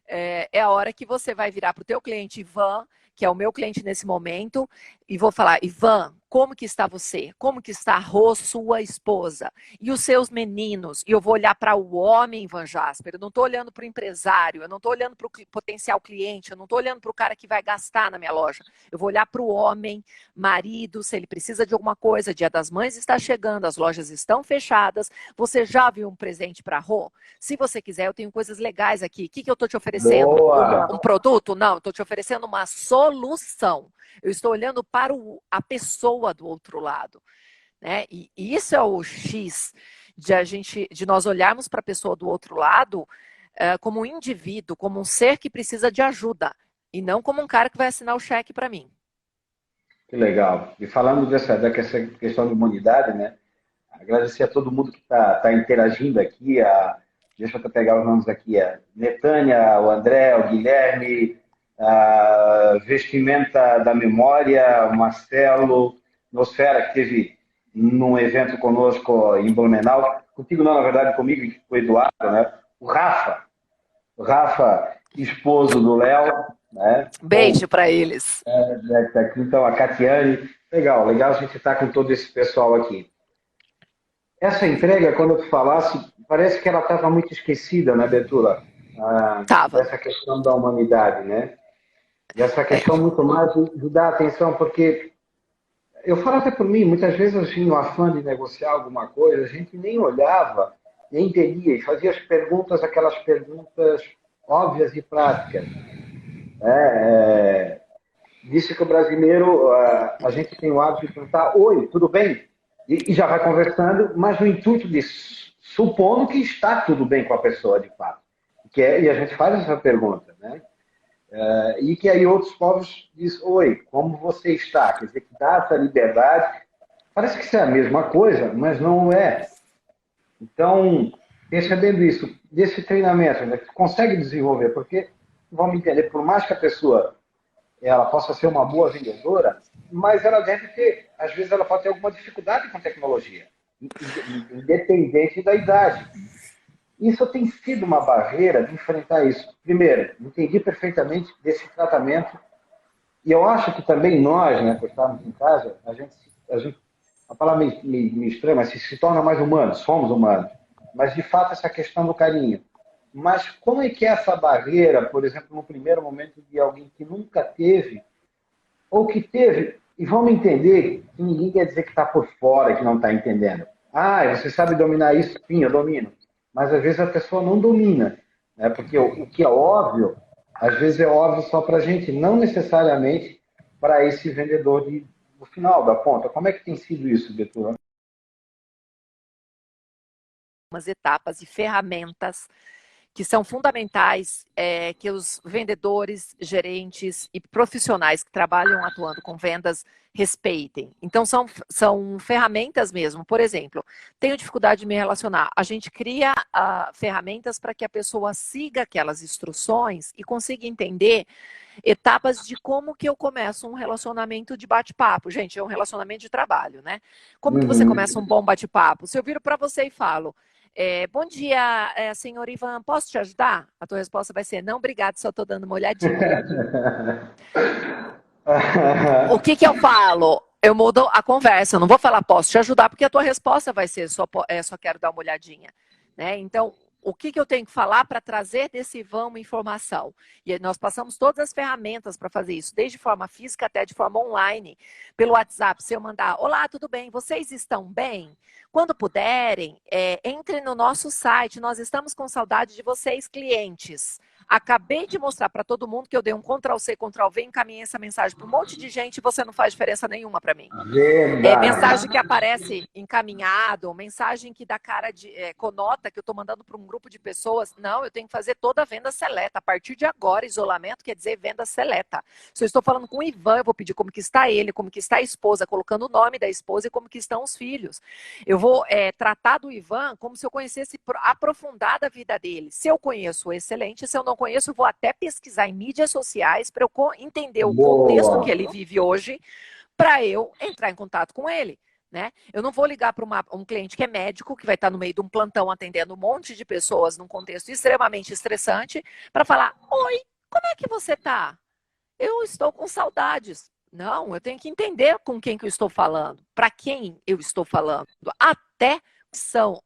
É a hora que você vai virar para o teu cliente, Ivan, que é o meu cliente nesse momento, e vou falar, Ivan, como que está você? Como que está a Rô, sua esposa? E os seus meninos? E eu vou olhar para o homem, Ivan Jasper, eu não estou olhando para o empresário, eu não estou olhando para o potencial cliente, eu não estou olhando para o cara que vai gastar na minha loja. Eu vou olhar para o homem, marido, se ele precisa de alguma coisa, Dia das Mães está chegando, as lojas estão fechadas, você já viu um presente para a Rô? Se você quiser, eu tenho coisas legais aqui. O que eu estou te oferecendo? Um produto? Não, estou te oferecendo uma solução. Eu estou olhando para a pessoa do outro lado, né? E isso é o X de nós olharmos para a pessoa do outro lado como um indivíduo, como um ser que precisa de ajuda e não como um cara que vai assinar o cheque para mim. Que legal. E falando dessa questão de humanidade, né? Agradecer a todo mundo que está interagindo aqui. Deixa eu pegar os nomes aqui. A Netânia, o André, o Guilherme, a Vestimenta da Memória, o Marcelo, Nosfera, que teve num evento conosco em Blumenau. Contigo não, na verdade, comigo e com o Eduardo, né? O Rafa, esposo do Léo, né? Beijo para eles. Então, a Catiane. Legal a gente estar com todo esse pessoal aqui. Essa entrega, quando eu falasse, parece que ela estava muito esquecida, né, Betula? Dessa questão da humanidade, né? E essa questão muito mais de dar atenção, porque eu falo até por mim, muitas vezes assim, no afã de negociar alguma coisa, a gente nem olhava e entendia, e fazia as perguntas, aquelas perguntas óbvias e práticas. Disse que o brasileiro, a gente tem o hábito de perguntar, oi, tudo bem? E já vai conversando, mas no intuito de supondo que está tudo bem com a pessoa, de fato. E a gente faz essa pergunta, né? E que aí outros povos dizem, oi, como você está? Quer dizer, que dá essa liberdade. Parece que isso é a mesma coisa, mas não é. Então, percebendo isso, desse treinamento, né, que consegue desenvolver, porque, vamos entender, por mais que a pessoa ela possa ser uma boa vendedora, mas ela deve ter, às vezes ela pode ter alguma dificuldade com tecnologia, independente da idade. Isso tem sido uma barreira de enfrentar isso. Primeiro, entendi perfeitamente desse tratamento, e eu acho que também nós, né, por estarmos em casa, a palavra me estranha, mas se torna mais humanos, somos humanos. Mas, de fato, essa questão do carinho. Mas como é que é essa barreira, por exemplo, no primeiro momento de alguém que nunca teve, ou que teve, e vamos entender que ninguém quer dizer que está por fora, que não está entendendo. Ah, você sabe dominar isso? Sim, eu domino. Mas às vezes a pessoa não domina, né? Porque o que é óbvio, às vezes é óbvio só para a gente, não necessariamente para esse vendedor do final da ponta. Como é que tem sido isso, Betura? Umas etapas e ferramentas que são fundamentais, que os vendedores, gerentes e profissionais que trabalham atuando com vendas respeitem. Então, são ferramentas mesmo. Por exemplo, tenho dificuldade de me relacionar. A gente cria ferramentas para que a pessoa siga aquelas instruções e consiga entender etapas de como que eu começo um relacionamento de bate-papo. Gente, é um relacionamento de trabalho, né? Como que você começa um bom bate-papo? Se eu viro para você e falo, bom dia, senhor Ivan, posso te ajudar? A tua resposta vai ser, não, obrigado, só estou dando uma olhadinha. O que eu falo? Eu mudo a conversa, eu não vou falar posso te ajudar, porque a tua resposta vai ser só quero dar uma olhadinha. Né? Então, o que eu tenho que falar para trazer desse Ivan uma informação? E nós passamos todas as ferramentas para fazer isso, desde forma física até de forma online. Pelo WhatsApp, se eu mandar, olá, tudo bem? Vocês estão bem? Quando puderem, entre no nosso site, nós estamos com saudade de vocês, clientes. Acabei de mostrar para todo mundo que eu dei um Ctrl+C, Ctrl+V, encaminhei essa mensagem para um monte de gente e você não faz diferença nenhuma para mim. Mensagem que aparece encaminhado, mensagem que dá cara de conota que eu estou mandando para um grupo de pessoas. Não, eu tenho que fazer toda a venda seleta. A partir de agora, isolamento quer dizer venda seleta. Se eu estou falando com o Ivan, eu vou pedir como que está ele, como que está a esposa, colocando o nome da esposa e como que estão os filhos. Eu vou tratar do Ivan como se eu conhecesse aprofundada a vida dele. Se eu conheço, excelente. Se eu não conheço, eu vou até pesquisar em mídias sociais para eu entender o contexto que ele vive hoje, para eu entrar em contato com ele. Né? Eu não vou ligar para um cliente que é médico, que vai estar no meio de um plantão atendendo um monte de pessoas num contexto extremamente estressante, para falar, oi, como é que você está? Eu estou com saudades. Não, eu tenho que entender com quem que eu estou falando, para quem eu estou falando, até são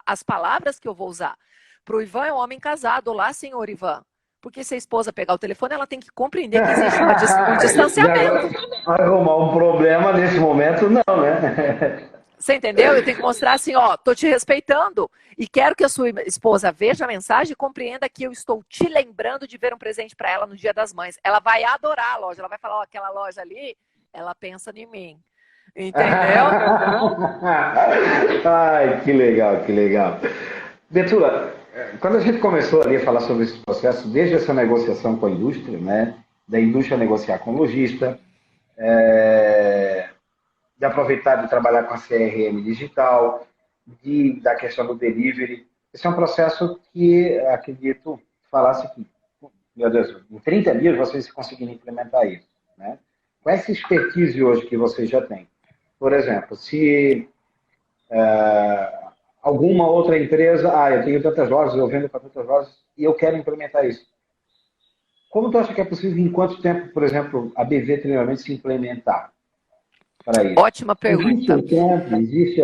as palavras que eu vou usar. Para o Ivan é um homem casado, olá, senhor Ivan. Porque se a esposa pegar o telefone, ela tem que compreender que existe um distanciamento. Arrumar um problema nesse momento, não, né? Você entendeu? Eu tenho que mostrar assim, ó, tô te respeitando e quero que a sua esposa veja a mensagem e compreenda que eu estou te lembrando de ver um presente para ela no Dia das Mães. Ela vai adorar a loja, ela vai falar, ó, aquela loja ali, ela pensa em mim. Entendeu? Ai, que legal, que legal. Betula, quando a gente começou ali a falar sobre esse processo, desde essa negociação com a indústria, né, da indústria negociar com o lojista, de aproveitar de trabalhar com a CRM digital, da questão do delivery, esse é um processo que, acredito, falasse que, meu Deus, em 30 dias vocês conseguiram implementar isso, né? Com essa expertise hoje que vocês já têm, por exemplo, se alguma outra empresa, eu tenho tantas lojas, eu vendo para tantas lojas e eu quero implementar isso. Como tu acha que é possível, em quanto tempo, por exemplo, a BV Treinamento se implementar para isso? Ótima pergunta. Existe um tempo, existe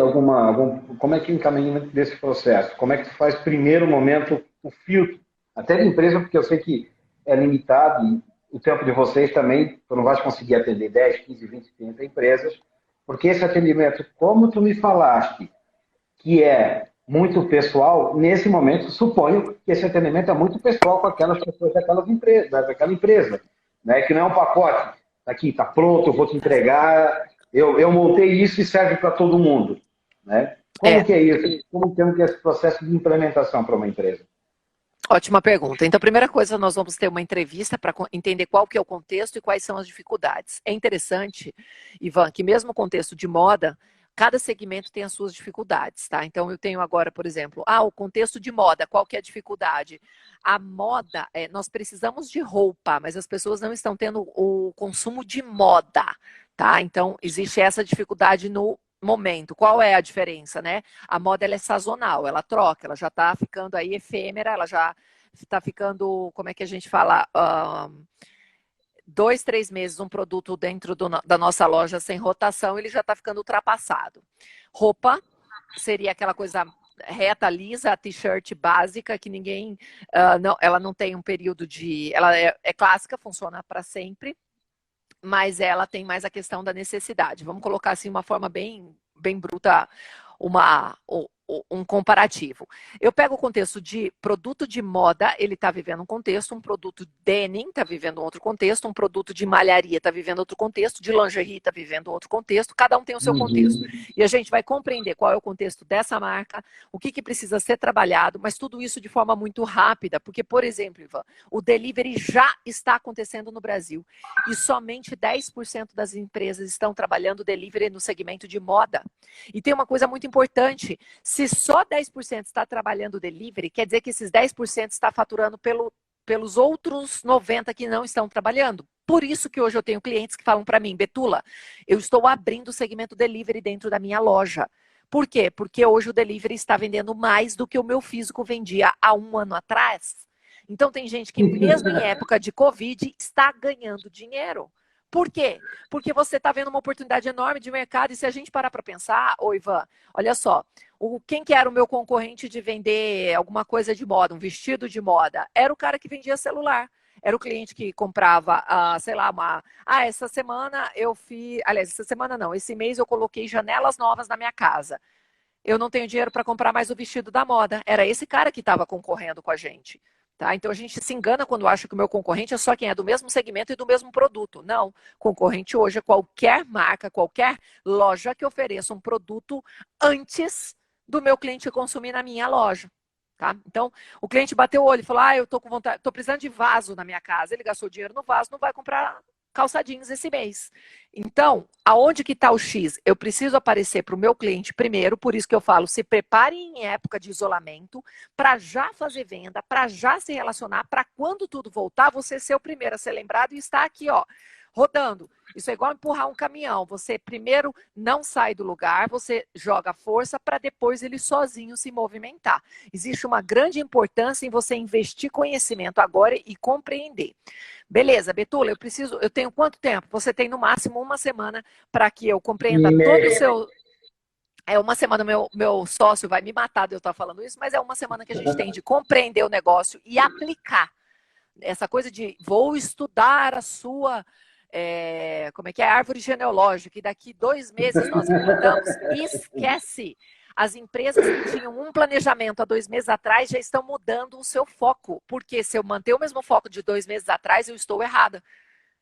como é que é o encaminhamento desse processo? Como é que tu faz primeiro momento o filtro? Até de empresa, porque eu sei que é limitado e o tempo de vocês também, tu não vais conseguir atender 10, 15, 20, 30 empresas, porque esse atendimento, como tu me falaste, que é muito pessoal, nesse momento, suponho que esse atendimento é muito pessoal com aquelas pessoas daquela empresa, né? Que não é um pacote, tá aqui, está pronto, eu vou te entregar, eu montei isso e serve para todo mundo, né? Como É, que é isso? Como que é esse processo de implementação para uma empresa? ótima pergunta. Então, a primeira coisa, nós vamos ter uma entrevista para entender qual que é o contexto e quais são as dificuldades. É interessante, Ivan, que mesmo o contexto de moda, cada segmento tem as suas dificuldades, tá? Então, eu tenho agora, por exemplo, o contexto de moda, qual que é a dificuldade? A moda, nós precisamos de roupa, mas as pessoas não estão tendo o consumo de moda, tá? Então, existe essa dificuldade no momento. Qual é a diferença, né? A moda ela é sazonal, ela troca, ela já está ficando aí efêmera, ela já está ficando, como é que a gente fala? 2, 3 meses um produto dentro da nossa loja sem rotação, ele já está ficando ultrapassado. Roupa seria aquela coisa reta, lisa, a t-shirt básica, que ninguém, ela não tem um período de, ela é clássica, funciona para sempre, mas ela tem mais a questão da necessidade. Vamos colocar assim uma forma bem, bem bruta, um comparativo. Eu pego o contexto de produto de moda, ele está vivendo um contexto, um produto denim está vivendo um outro contexto, um produto de malharia está vivendo outro contexto, de lingerie está vivendo outro contexto, cada um tem o seu contexto. E a gente vai compreender qual é o contexto dessa marca, o que precisa ser trabalhado, mas tudo isso de forma muito rápida, porque, por exemplo, Ivan, o delivery já está acontecendo no Brasil e somente 10% das empresas estão trabalhando delivery no segmento de moda. E tem uma coisa muito importante, se só 10% está trabalhando delivery, quer dizer que esses 10% está faturando pelos outros 90% que não estão trabalhando. Por isso que hoje eu tenho clientes que falam para mim, Betula, eu estou abrindo o segmento delivery dentro da minha loja. Por quê? Porque hoje o delivery está vendendo mais do que o meu físico vendia há um ano atrás. Então tem gente que mesmo em época de Covid está ganhando dinheiro. Por quê? Porque você está vendo uma oportunidade enorme de mercado e se a gente parar para pensar, ô Ivan, olha só, quem que era o meu concorrente de vender alguma coisa de moda, um vestido de moda? Era o cara que vendia celular. Era o cliente que comprava, sei lá, essa semana eu fiz, aliás, essa semana não, esse mês eu coloquei janelas novas na minha casa. Eu não tenho dinheiro para comprar mais o vestido da moda. Era esse cara que estava concorrendo com a gente. Tá? Então a gente se engana quando acha que o meu concorrente é só quem é do mesmo segmento e do mesmo produto. Não. Concorrente hoje é qualquer marca, qualquer loja que ofereça um produto antes do meu cliente consumir na minha loja. Tá? Então, o cliente bateu o olho e falou: eu tô com vontade, tô precisando de vaso na minha casa. Ele gastou dinheiro no vaso, não vai comprar calça jeans esse mês. Então, aonde que está o X? Eu preciso aparecer para o meu cliente primeiro, por isso que eu falo, se prepare em época de isolamento, para já fazer venda, para já se relacionar, para quando tudo voltar, você ser o primeiro a ser lembrado e estar aqui, ó, rodando. Isso é igual empurrar um caminhão. Você primeiro não sai do lugar, você joga força para depois ele sozinho se movimentar. Existe uma grande importância em você investir conhecimento agora e compreender. Beleza, Betula, eu tenho quanto tempo? Você tem no máximo uma semana para que eu compreenda todo o seu. É uma semana, meu sócio vai me matar de eu estar falando isso, mas é uma semana que a gente tem de compreender o negócio e aplicar. Essa coisa de vou estudar a sua. Como é que é? Árvore genealógica, e daqui 2 meses nós implantamos. Esquece! As empresas que tinham um planejamento há 2 meses atrás já estão mudando o seu foco. Porque se eu manter o mesmo foco de 2 meses atrás, eu estou errada.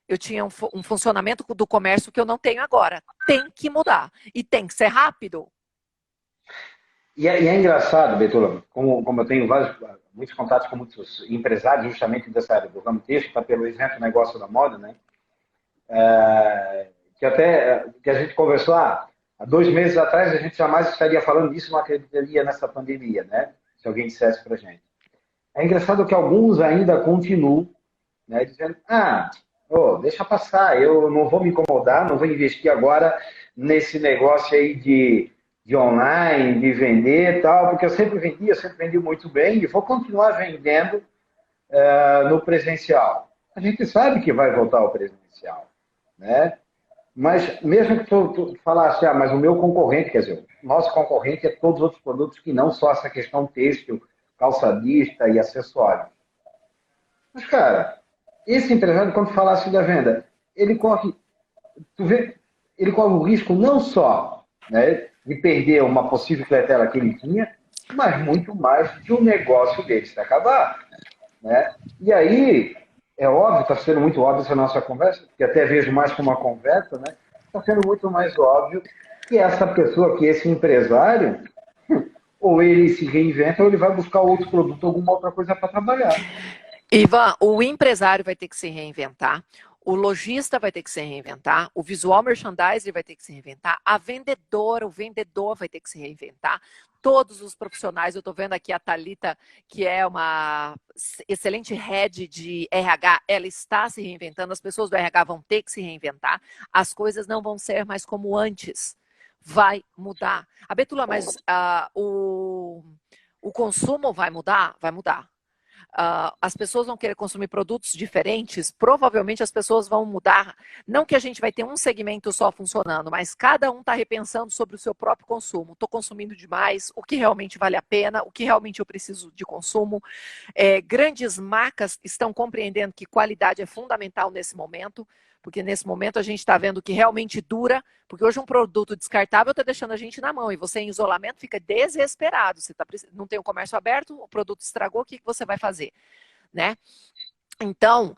Eu tinha um funcionamento do comércio que eu não tenho agora. Tem que mudar. E tem que ser rápido. E é engraçado, Betula, como eu tenho muitos contatos com muitos empresários justamente dessa área do ramo texto, tá pelo exemplo negócio da moda, né? Que a gente conversou, há 2 meses atrás a gente jamais estaria falando disso, não acreditaria nessa pandemia, né? Se alguém dissesse para a gente. É engraçado que alguns ainda continuam, né, dizendo, deixa passar, eu não vou me incomodar, não vou investir agora nesse negócio aí de online, de vender e tal, porque eu sempre vendi muito bem e vou continuar vendendo no presencial. A gente sabe que vai voltar ao presencial, né? Mas mesmo que tu falasse, mas o meu concorrente, quer dizer, o nosso concorrente é todos os outros produtos que não só essa questão têxtil, calçadista e acessório. Mas, cara, esse empresário, quando falasse da venda, ele corre o risco não só, né, de perder uma possível clientela que ele tinha, mas muito mais de o negócio deles se acabar, né? E aí, é óbvio, está sendo muito óbvio essa nossa conversa, que até vejo mais como uma conversa, né? Está sendo muito mais óbvio que essa pessoa, que esse empresário, ou ele se reinventa ou ele vai buscar outro produto, alguma outra coisa para trabalhar. Ivan, o empresário vai ter que se reinventar, o lojista vai ter que se reinventar, o visual merchandiser vai ter que se reinventar, a vendedora, o vendedor vai ter que se reinventar, todos os profissionais, eu estou vendo aqui a Thalita, que é uma excelente head de RH, ela está se reinventando, as pessoas do RH vão ter que se reinventar, as coisas não vão ser mais como antes, vai mudar. A Betula, mas o consumo vai mudar? Vai mudar. As pessoas vão querer consumir produtos diferentes, provavelmente as pessoas vão mudar. Não que a gente vai ter um segmento só funcionando, mas cada um está repensando sobre o seu próprio consumo. Estou consumindo demais, o que realmente vale a pena, o que realmente eu preciso de consumo. Grandes marcas estão compreendendo que qualidade é fundamental nesse momento, porque nesse momento a gente está vendo que realmente dura, porque hoje um produto descartável está deixando a gente na mão, e você em isolamento fica desesperado, você não tem o comércio aberto, o produto estragou, o que você vai fazer? Né? Então,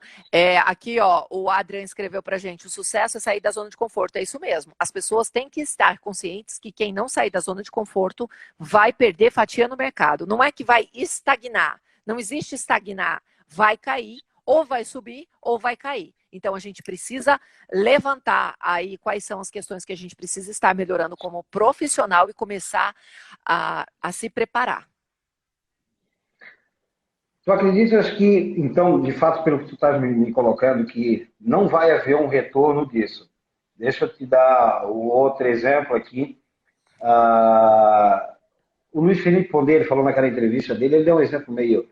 aqui ó, o Adrian escreveu pra gente, o sucesso é sair da zona de conforto, é isso mesmo, as pessoas têm que estar conscientes que quem não sair da zona de conforto vai perder fatia no mercado, não é que vai estagnar, não existe estagnar, vai cair, ou vai subir, ou vai cair. Então, a gente precisa levantar aí quais são as questões que a gente precisa estar melhorando como profissional e começar a se preparar. Tu acreditas que, então, de fato, pelo que tu estás me colocando, que não vai haver um retorno disso? Deixa eu te dar o outro exemplo aqui. O Luiz Felipe Pondé, ele falou naquela entrevista dele, ele deu um exemplo meio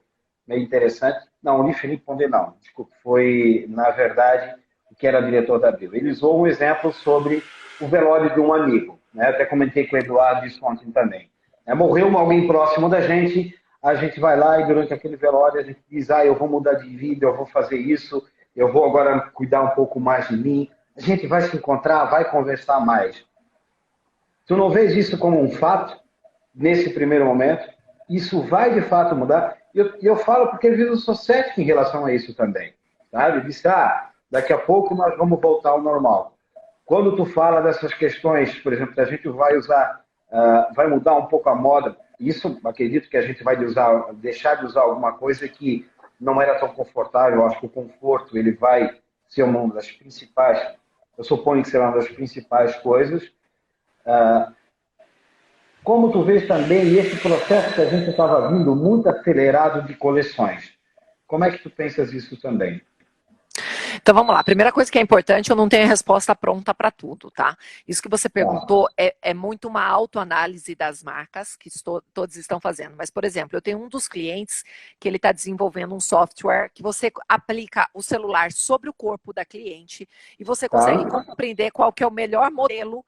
interessante. Não, o Luiz Felipe Pondé não, desculpa, foi, na verdade, o que era diretor da Abril. Ele usou um exemplo sobre o velório de um amigo, né? Até comentei com o Eduardo isso ontem também. Morreu alguém próximo da gente, a gente vai lá e durante aquele velório a gente diz, eu vou mudar de vida, eu vou fazer isso, eu vou agora cuidar um pouco mais de mim. A gente vai se encontrar, vai conversar mais. Tu não vês isso como um fato, nesse primeiro momento? Isso vai de fato mudar? E eu falo porque às vezes eu sou cético em relação a isso também. Sabe? Disse, daqui a pouco nós vamos voltar ao normal. Quando tu fala dessas questões, por exemplo, que a gente vai usar, vai mudar um pouco a moda, isso acredito que a gente vai deixar de usar alguma coisa que não era tão confortável. Eu acho que o conforto ele vai ser uma das principais, eu suponho que será uma das principais coisas. Como tu vês também esse processo que a gente estava vindo muito acelerado de coleções? Como é que tu pensas isso também? Então vamos lá. A primeira coisa que é importante, eu não tenho a resposta pronta para tudo, tá? Isso que você perguntou é muito uma autoanálise das marcas que todos estão fazendo. Mas, por exemplo, eu tenho um dos clientes que ele está desenvolvendo um software que você aplica o celular sobre o corpo da cliente e você consegue compreender qual que é o melhor modelo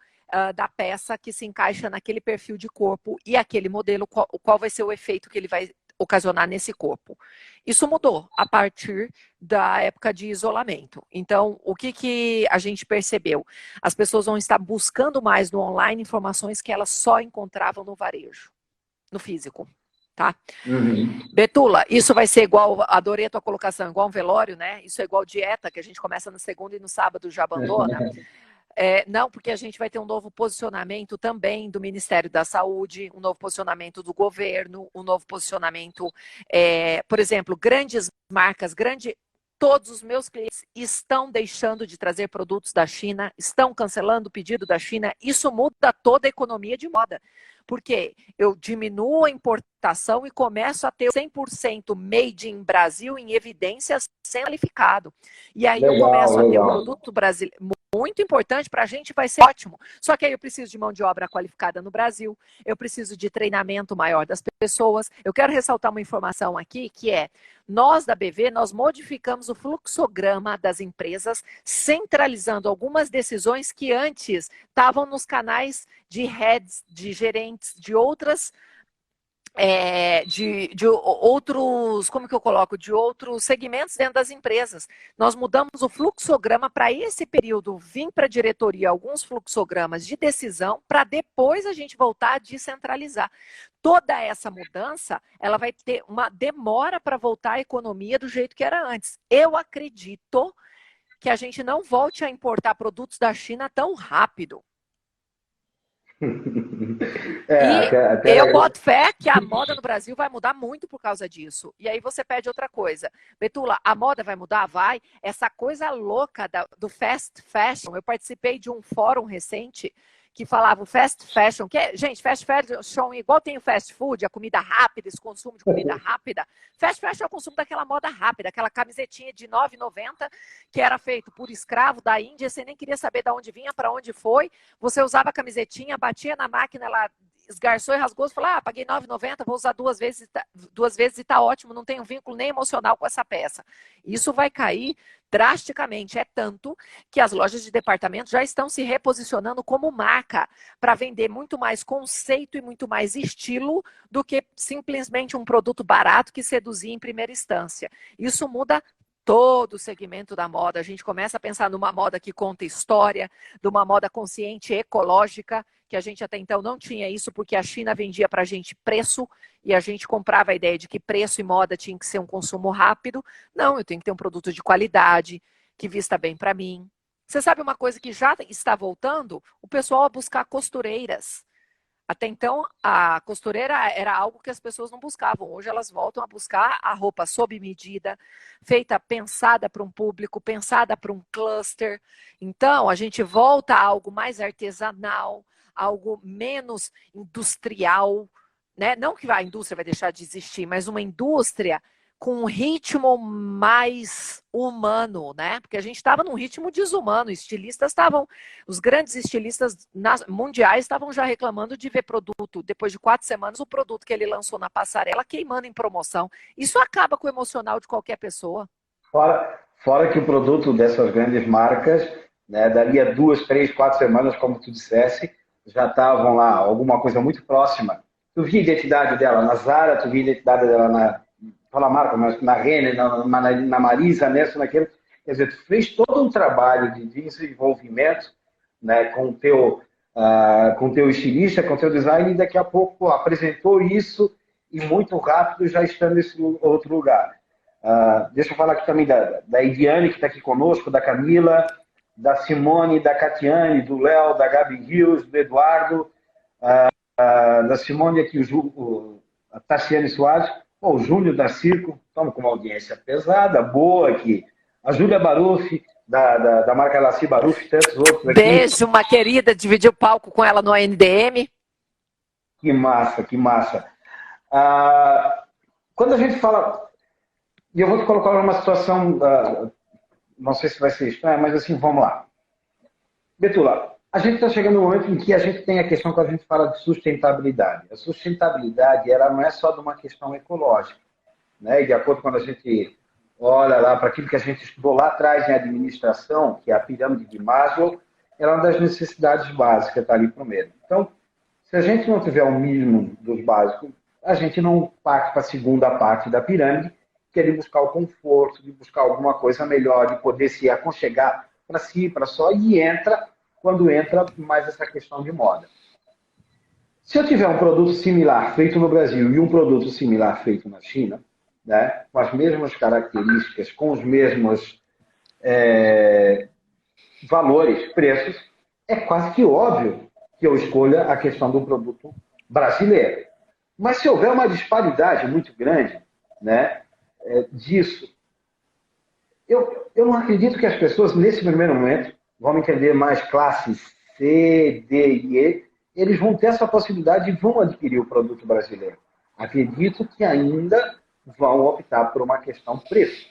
da peça que se encaixa naquele perfil de corpo e aquele modelo, qual vai ser o efeito que ele vai ocasionar nesse corpo. Isso mudou a partir da época de isolamento. Então, o que a gente percebeu? As pessoas vão estar buscando mais no online informações que elas só encontravam no varejo, no físico. Tá? Betula, isso vai ser igual, adorei a tua colocação, igual um velório, né? Isso é igual dieta, que a gente começa na segunda e no sábado já abandona. Não, porque a gente vai ter um novo posicionamento também do Ministério da Saúde, um novo posicionamento do governo, um novo posicionamento, por exemplo, grandes marcas, todos os meus clientes estão deixando de trazer produtos da China, estão cancelando o pedido da China, isso muda toda a economia de moda. Porque eu diminuo a importação e começo a ter 100% made in Brasil em evidências sem qualificado. E aí eu começo a ter um produto brasileiro muito importante para a gente, vai ser ótimo. Só que aí eu preciso de mão de obra qualificada no Brasil, eu preciso de treinamento maior das pessoas. Eu quero ressaltar uma informação aqui, que nós da BV, nós modificamos o fluxograma das empresas, centralizando algumas decisões que antes estavam nos canais de heads, de gerentes, de outras de outros, como que eu coloco, de outros segmentos dentro das empresas. Nós mudamos o fluxograma para esse período vir para a diretoria alguns fluxogramas de decisão para depois a gente voltar a descentralizar. Toda essa mudança, ela vai ter uma demora para voltar à economia do jeito que era antes. Eu acredito que a gente não volte a importar produtos da China tão rápido. Eu boto fé que a moda no Brasil vai mudar muito por causa disso. E aí você pede outra coisa. Betula, a moda vai mudar? Vai. Essa coisa louca do fast fashion. Eu participei de um fórum recente que falava o fast fashion, que é, gente, fast fashion igual tem o fast food, a comida rápida, esse consumo de comida rápida. Fast fashion é o consumo daquela moda rápida, aquela camisetinha de R$ 9,90 que era feito por escravo da Índia, você nem queria saber de onde vinha, para onde foi. Você usava a camisetinha, batia na máquina, ela esgarçou e rasgou, você falou, paguei R$ 9,90, vou usar duas vezes e tá ótimo, não tem um vínculo nem emocional com essa peça. Isso vai cair drasticamente, é tanto que as lojas de departamento já estão se reposicionando como marca para vender muito mais conceito e muito mais estilo do que simplesmente um produto barato que seduzia em primeira instância. Isso muda todo o segmento da moda. A gente começa a pensar numa moda que conta história, de uma moda consciente ecológica, que a gente até então não tinha isso, porque a China vendia para a gente preço, e a gente comprava a ideia de que preço e moda tinha que ser um consumo rápido. Não, eu tenho que ter um produto de qualidade, que vista bem para mim. Você sabe uma coisa que já está voltando? O pessoal a buscar costureiras. Até então, a costureira era algo que as pessoas não buscavam. Hoje elas voltam a buscar a roupa sob medida, feita, pensada para um público, pensada para um cluster. Então, a gente volta a algo mais artesanal, algo menos industrial, né? Não que a indústria vai deixar de existir, mas uma indústria com um ritmo mais humano, né? Porque a gente estava num ritmo desumano. Os grandes estilistas mundiais estavam já reclamando de ver produto, depois de 4 semanas, o produto que ele lançou na passarela queimando em promoção. Isso acaba com o emocional de qualquer pessoa. Fora que o produto dessas grandes marcas, né, dali a 2, 3, 4 semanas, como tu dissesse, já estavam lá, alguma coisa muito próxima. Tu via a identidade dela na Zara, tu via a identidade dela na marca, mas na Renner, na Marisa, nessa, naquele. Quer dizer, tu fez todo um trabalho de desenvolvimento, né, com o teu estilista, com o teu design, e daqui a pouco apresentou isso e muito rápido já está nesse outro lugar. Deixa eu falar aqui também da Ediane, que está aqui conosco, da Camila, da Simone, da Catiane, do Léo, da Gabi Rios, do Eduardo, da Simone aqui, a Tassiane Soares, o Júnior da Circo, estamos com uma audiência pesada, boa aqui. A Júlia Baruf, da marca Laci Baruf, e tantos outros aqui. Beijo, uma querida, dividi o palco com ela no ANDM. Que massa, que massa. Quando a gente fala, e eu vou te colocar numa situação, não sei se vai ser estranha, mas assim, vamos lá. Betula, a gente está chegando no momento em que a gente tem a questão que a gente fala de sustentabilidade. A sustentabilidade, ela não é só de uma questão ecológica, né? E de acordo com quando a gente olha lá para aquilo que a gente estudou lá atrás em administração, que é a pirâmide de Maslow, ela é uma das necessidades básicas, está ali primeiro. Então, se a gente não tiver o mínimo dos básicos, a gente não parte para a segunda parte da pirâmide, que é de buscar o conforto, de buscar alguma coisa melhor, de poder se aconchegar para si, para só, e quando entra mais essa questão de moda. Se eu tiver um produto similar feito no Brasil e um produto similar feito na China, né, com as mesmas características, com os mesmos valores, preços, é quase que óbvio que eu escolha a questão do produto brasileiro. Mas se houver uma disparidade muito grande, né, disso, eu não acredito que as pessoas, nesse primeiro momento, vão entender mais classes C, D e E, eles vão ter essa possibilidade e vão adquirir o produto brasileiro. Acredito que ainda vão optar por uma questão preço.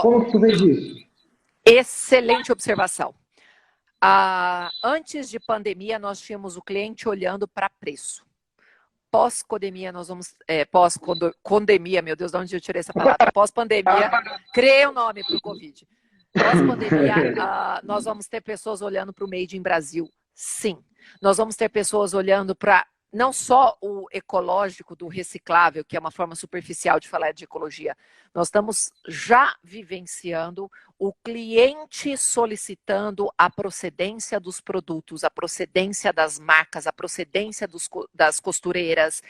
Como que tu vês isso? Excelente observação. Antes de pandemia, nós tínhamos o cliente olhando para preço. Pós-pandemia, nós vamos... pós-pandemia, meu Deus, de onde eu tirei essa palavra? Pós-pandemia, criei um nome para o Covid. Pós-pandemia, nós vamos ter pessoas olhando para o Made in Brasil. Sim. Nós vamos ter pessoas olhando para não só o ecológico do reciclável, que é uma forma superficial de falar de ecologia, nós estamos já vivenciando o cliente solicitando a procedência dos produtos, a procedência das marcas, a procedência das costureiras.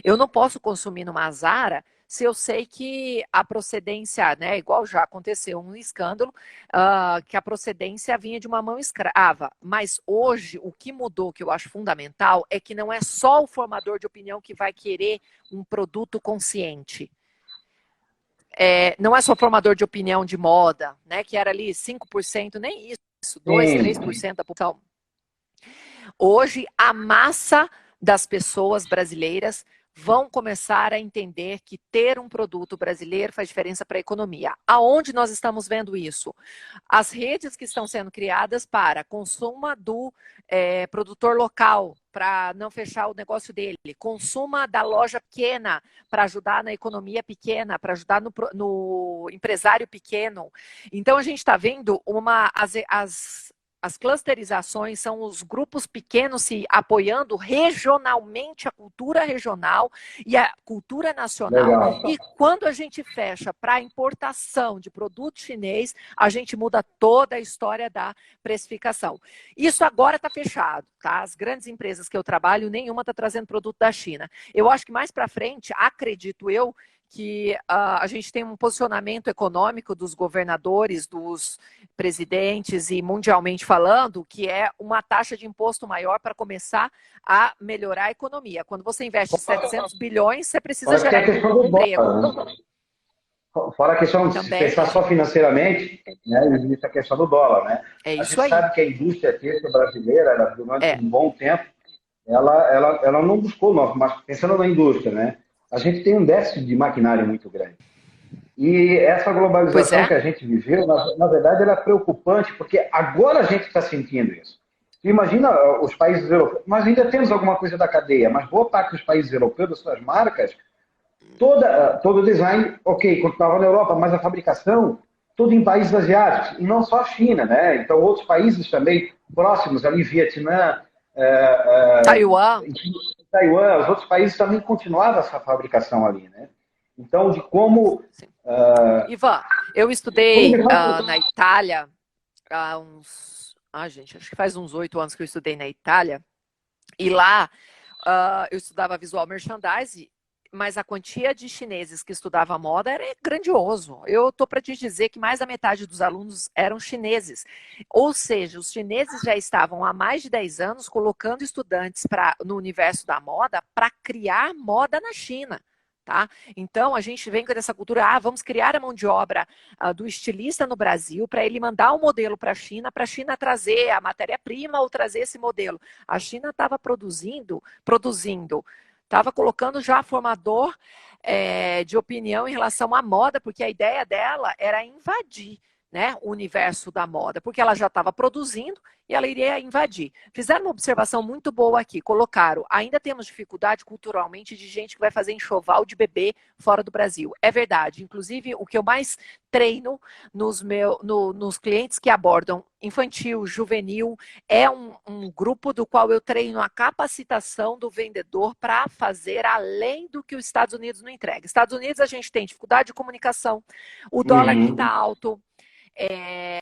Eu não posso consumir numa Zara se eu sei que a procedência, né, igual já aconteceu um escândalo, que a procedência vinha de uma mão escrava. Mas hoje, o que mudou, que eu acho fundamental, é que não é só o formador de opinião que vai querer um produto consciente. Não é só formador de opinião de moda, né, que era ali 5%, nem isso, 2%, 3% da população. Hoje, a massa das pessoas brasileiras vão começar a entender que ter um produto brasileiro faz diferença para a economia. Aonde nós estamos vendo isso? As redes que estão sendo criadas para consumo do produtor local, para não fechar o negócio dele, consuma da loja pequena, para ajudar na economia pequena, para ajudar no empresário pequeno. Então, a gente está vendo as clusterizações são os grupos pequenos se apoiando regionalmente a cultura regional e a cultura nacional. Legal. E quando a gente fecha para importação de produto chinês, a gente muda toda a história da precificação. Isso agora está fechado, tá? As grandes empresas que eu trabalho, nenhuma está trazendo produto da China. Eu acho que mais para frente, acredito eu, que a gente tem um posicionamento econômico dos governadores, dos presidentes e mundialmente falando, que é uma taxa de imposto maior para começar a melhorar a economia. Quando você investe 700 bilhões, você precisa gerar emprego. Fora a questão de se pensar só financeiramente, né, existe a questão do dólar, né? É isso a gente aí. sabe que a indústria têxtil brasileira, durante um bom tempo, ela não buscou, mas pensando na indústria, né? A gente tem um déficit de maquinário muito grande. E essa globalização que a gente viveu, na verdade, ela é preocupante, porque agora a gente está sentindo isso. Imagina os países europeus, nós ainda temos alguma coisa da cadeia, mas boa parte dos países europeus, das suas marcas, todo o design, ok, continuava na Europa, mas a fabricação, tudo em países asiáticos, e não só a China, né? Então, outros países também próximos, ali, Vietnã, Taiwan. Taiwan, os outros países também continuavam essa fabricação ali, né? Então, de como... Ivan, eu estudei na Itália há uns... gente, acho que faz uns 8 anos que eu estudei na Itália. E lá eu estudava visual merchandising, mas a quantia de chineses que estudava moda era grandioso. Eu estou para te dizer que mais da metade dos alunos eram chineses. Ou seja, os chineses já estavam há mais de 10 anos colocando estudantes no universo da moda para criar moda na China. Tá? Então, a gente vem com essa cultura, vamos criar a mão de obra do estilista no Brasil para ele mandar um modelo para a China trazer a matéria-prima ou trazer esse modelo. A China estava produzindo, estava colocando já formador de opinião em relação à moda, porque a ideia dela era invadir, né, o universo da moda, porque ela já estava produzindo e ela iria invadir. Fizeram uma observação muito boa aqui, colocaram, ainda temos dificuldade culturalmente de gente que vai fazer enxoval de bebê fora do Brasil. É verdade, inclusive o que eu mais treino nos clientes que abordam infantil, juvenil, é um grupo do qual eu treino a capacitação do vendedor para fazer além do que os Estados Unidos não entrega. Estados Unidos a gente tem dificuldade de comunicação, o dólar aqui está alto,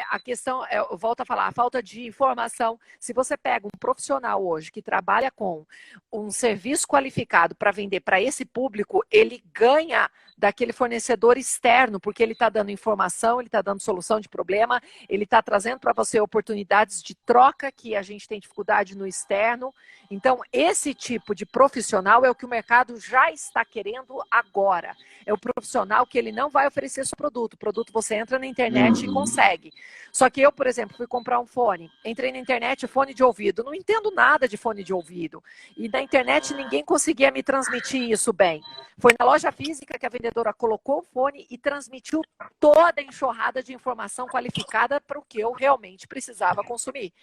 a questão, eu volto a falar, a falta de informação. Se você pega um profissional hoje que trabalha com um serviço qualificado para vender para esse público, ele ganha daquele fornecedor externo, porque ele está dando informação, ele está dando solução de problema, ele está trazendo para você oportunidades de troca que a gente tem dificuldade no externo. Então, esse tipo de profissional é o que o mercado já está querendo agora. É o profissional que ele não vai oferecer seu produto. O produto você entra na internet e consegue. Só que eu, por exemplo, fui comprar um fone. Entrei na internet, fone de ouvido. Não entendo nada de fone de ouvido. E na internet ninguém conseguia me transmitir isso bem. Foi na loja física que a vendedora colocou o fone e transmitiu toda a enxurrada de informação qualificada para o que eu realmente precisava consumir.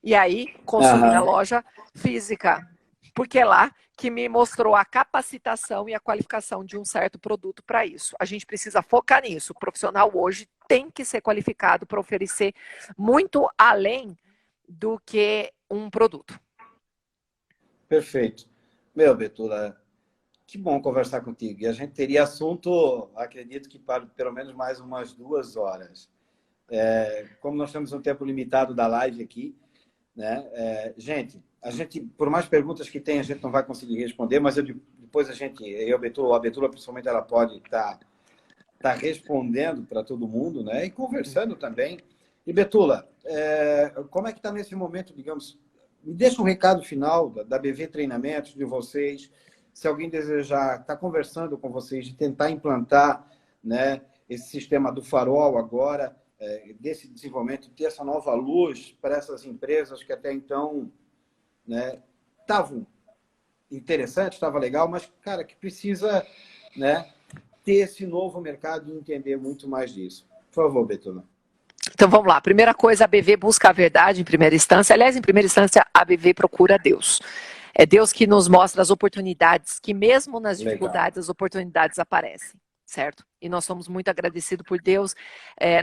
E aí, consumi na loja física. Porque é lá que me mostrou a capacitação e a qualificação de um certo produto para isso. A gente precisa focar nisso. O profissional hoje tem que ser qualificado para oferecer muito além do que um produto. Perfeito. Meu, Betula, que bom conversar contigo. E a gente teria assunto, acredito que para pelo menos mais umas 2 horas. Como nós temos um tempo limitado da live aqui, né? Gente, a gente, por mais perguntas que tem, a gente não vai conseguir responder, mas depois a Betula, principalmente, ela pode estar respondendo para todo mundo, né? E conversando também. E, Betula, como é que está nesse momento, digamos, me deixa um recado final da BV Treinamentos, de vocês, se alguém desejar estar conversando com vocês, de tentar implantar, né, esse sistema do farol agora, desse desenvolvimento, ter essa nova luz para essas empresas que até então, né, estavam interessantes, estava legal, mas, cara, que precisa, né, ter esse novo mercado e entender muito mais disso. Por favor, Betula. Então vamos lá. Primeira coisa, a BV busca a verdade em primeira instância. Aliás, em primeira instância, a BV procura Deus. É Deus que nos mostra as oportunidades, que mesmo nas dificuldades, as oportunidades aparecem, certo? E nós somos muito agradecidos por Deus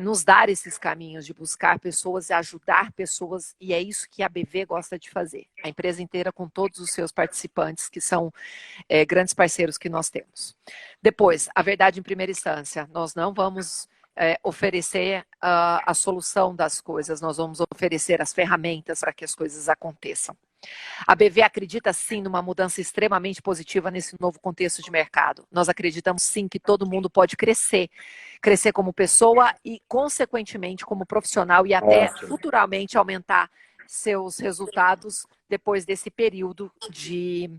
nos dar esses caminhos de buscar pessoas e ajudar pessoas, e é isso que a BV gosta de fazer. A empresa inteira com todos os seus participantes, que são grandes parceiros que nós temos. Depois, a verdade em primeira instância. Nós não vamos oferecer a solução das coisas, nós vamos oferecer as ferramentas para que as coisas aconteçam. A BV acredita sim numa mudança extremamente positiva nesse novo contexto de mercado. Nós acreditamos sim que todo mundo pode crescer como pessoa e consequentemente como profissional e até futuramente aumentar seus resultados depois desse período de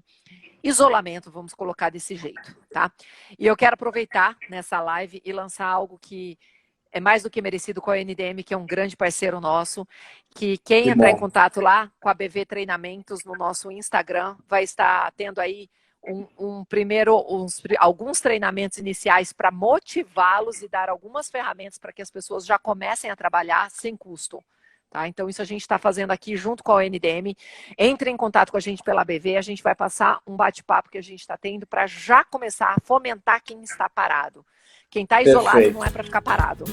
isolamento, vamos colocar desse jeito, tá? E eu quero aproveitar nessa live e lançar algo que é mais do que merecido com a NDM, que é um grande parceiro nosso, que quem entrar em contato lá com a BV Treinamentos no nosso Instagram vai estar tendo aí alguns treinamentos iniciais para motivá-los e dar algumas ferramentas para que as pessoas já comecem a trabalhar sem custo. Tá? Então, isso a gente está fazendo aqui junto com a NDM. Entre em contato com a gente pela BV, a gente vai passar um bate-papo que a gente está tendo para já começar a fomentar quem está parado. Quem está isolado não é para ficar parado.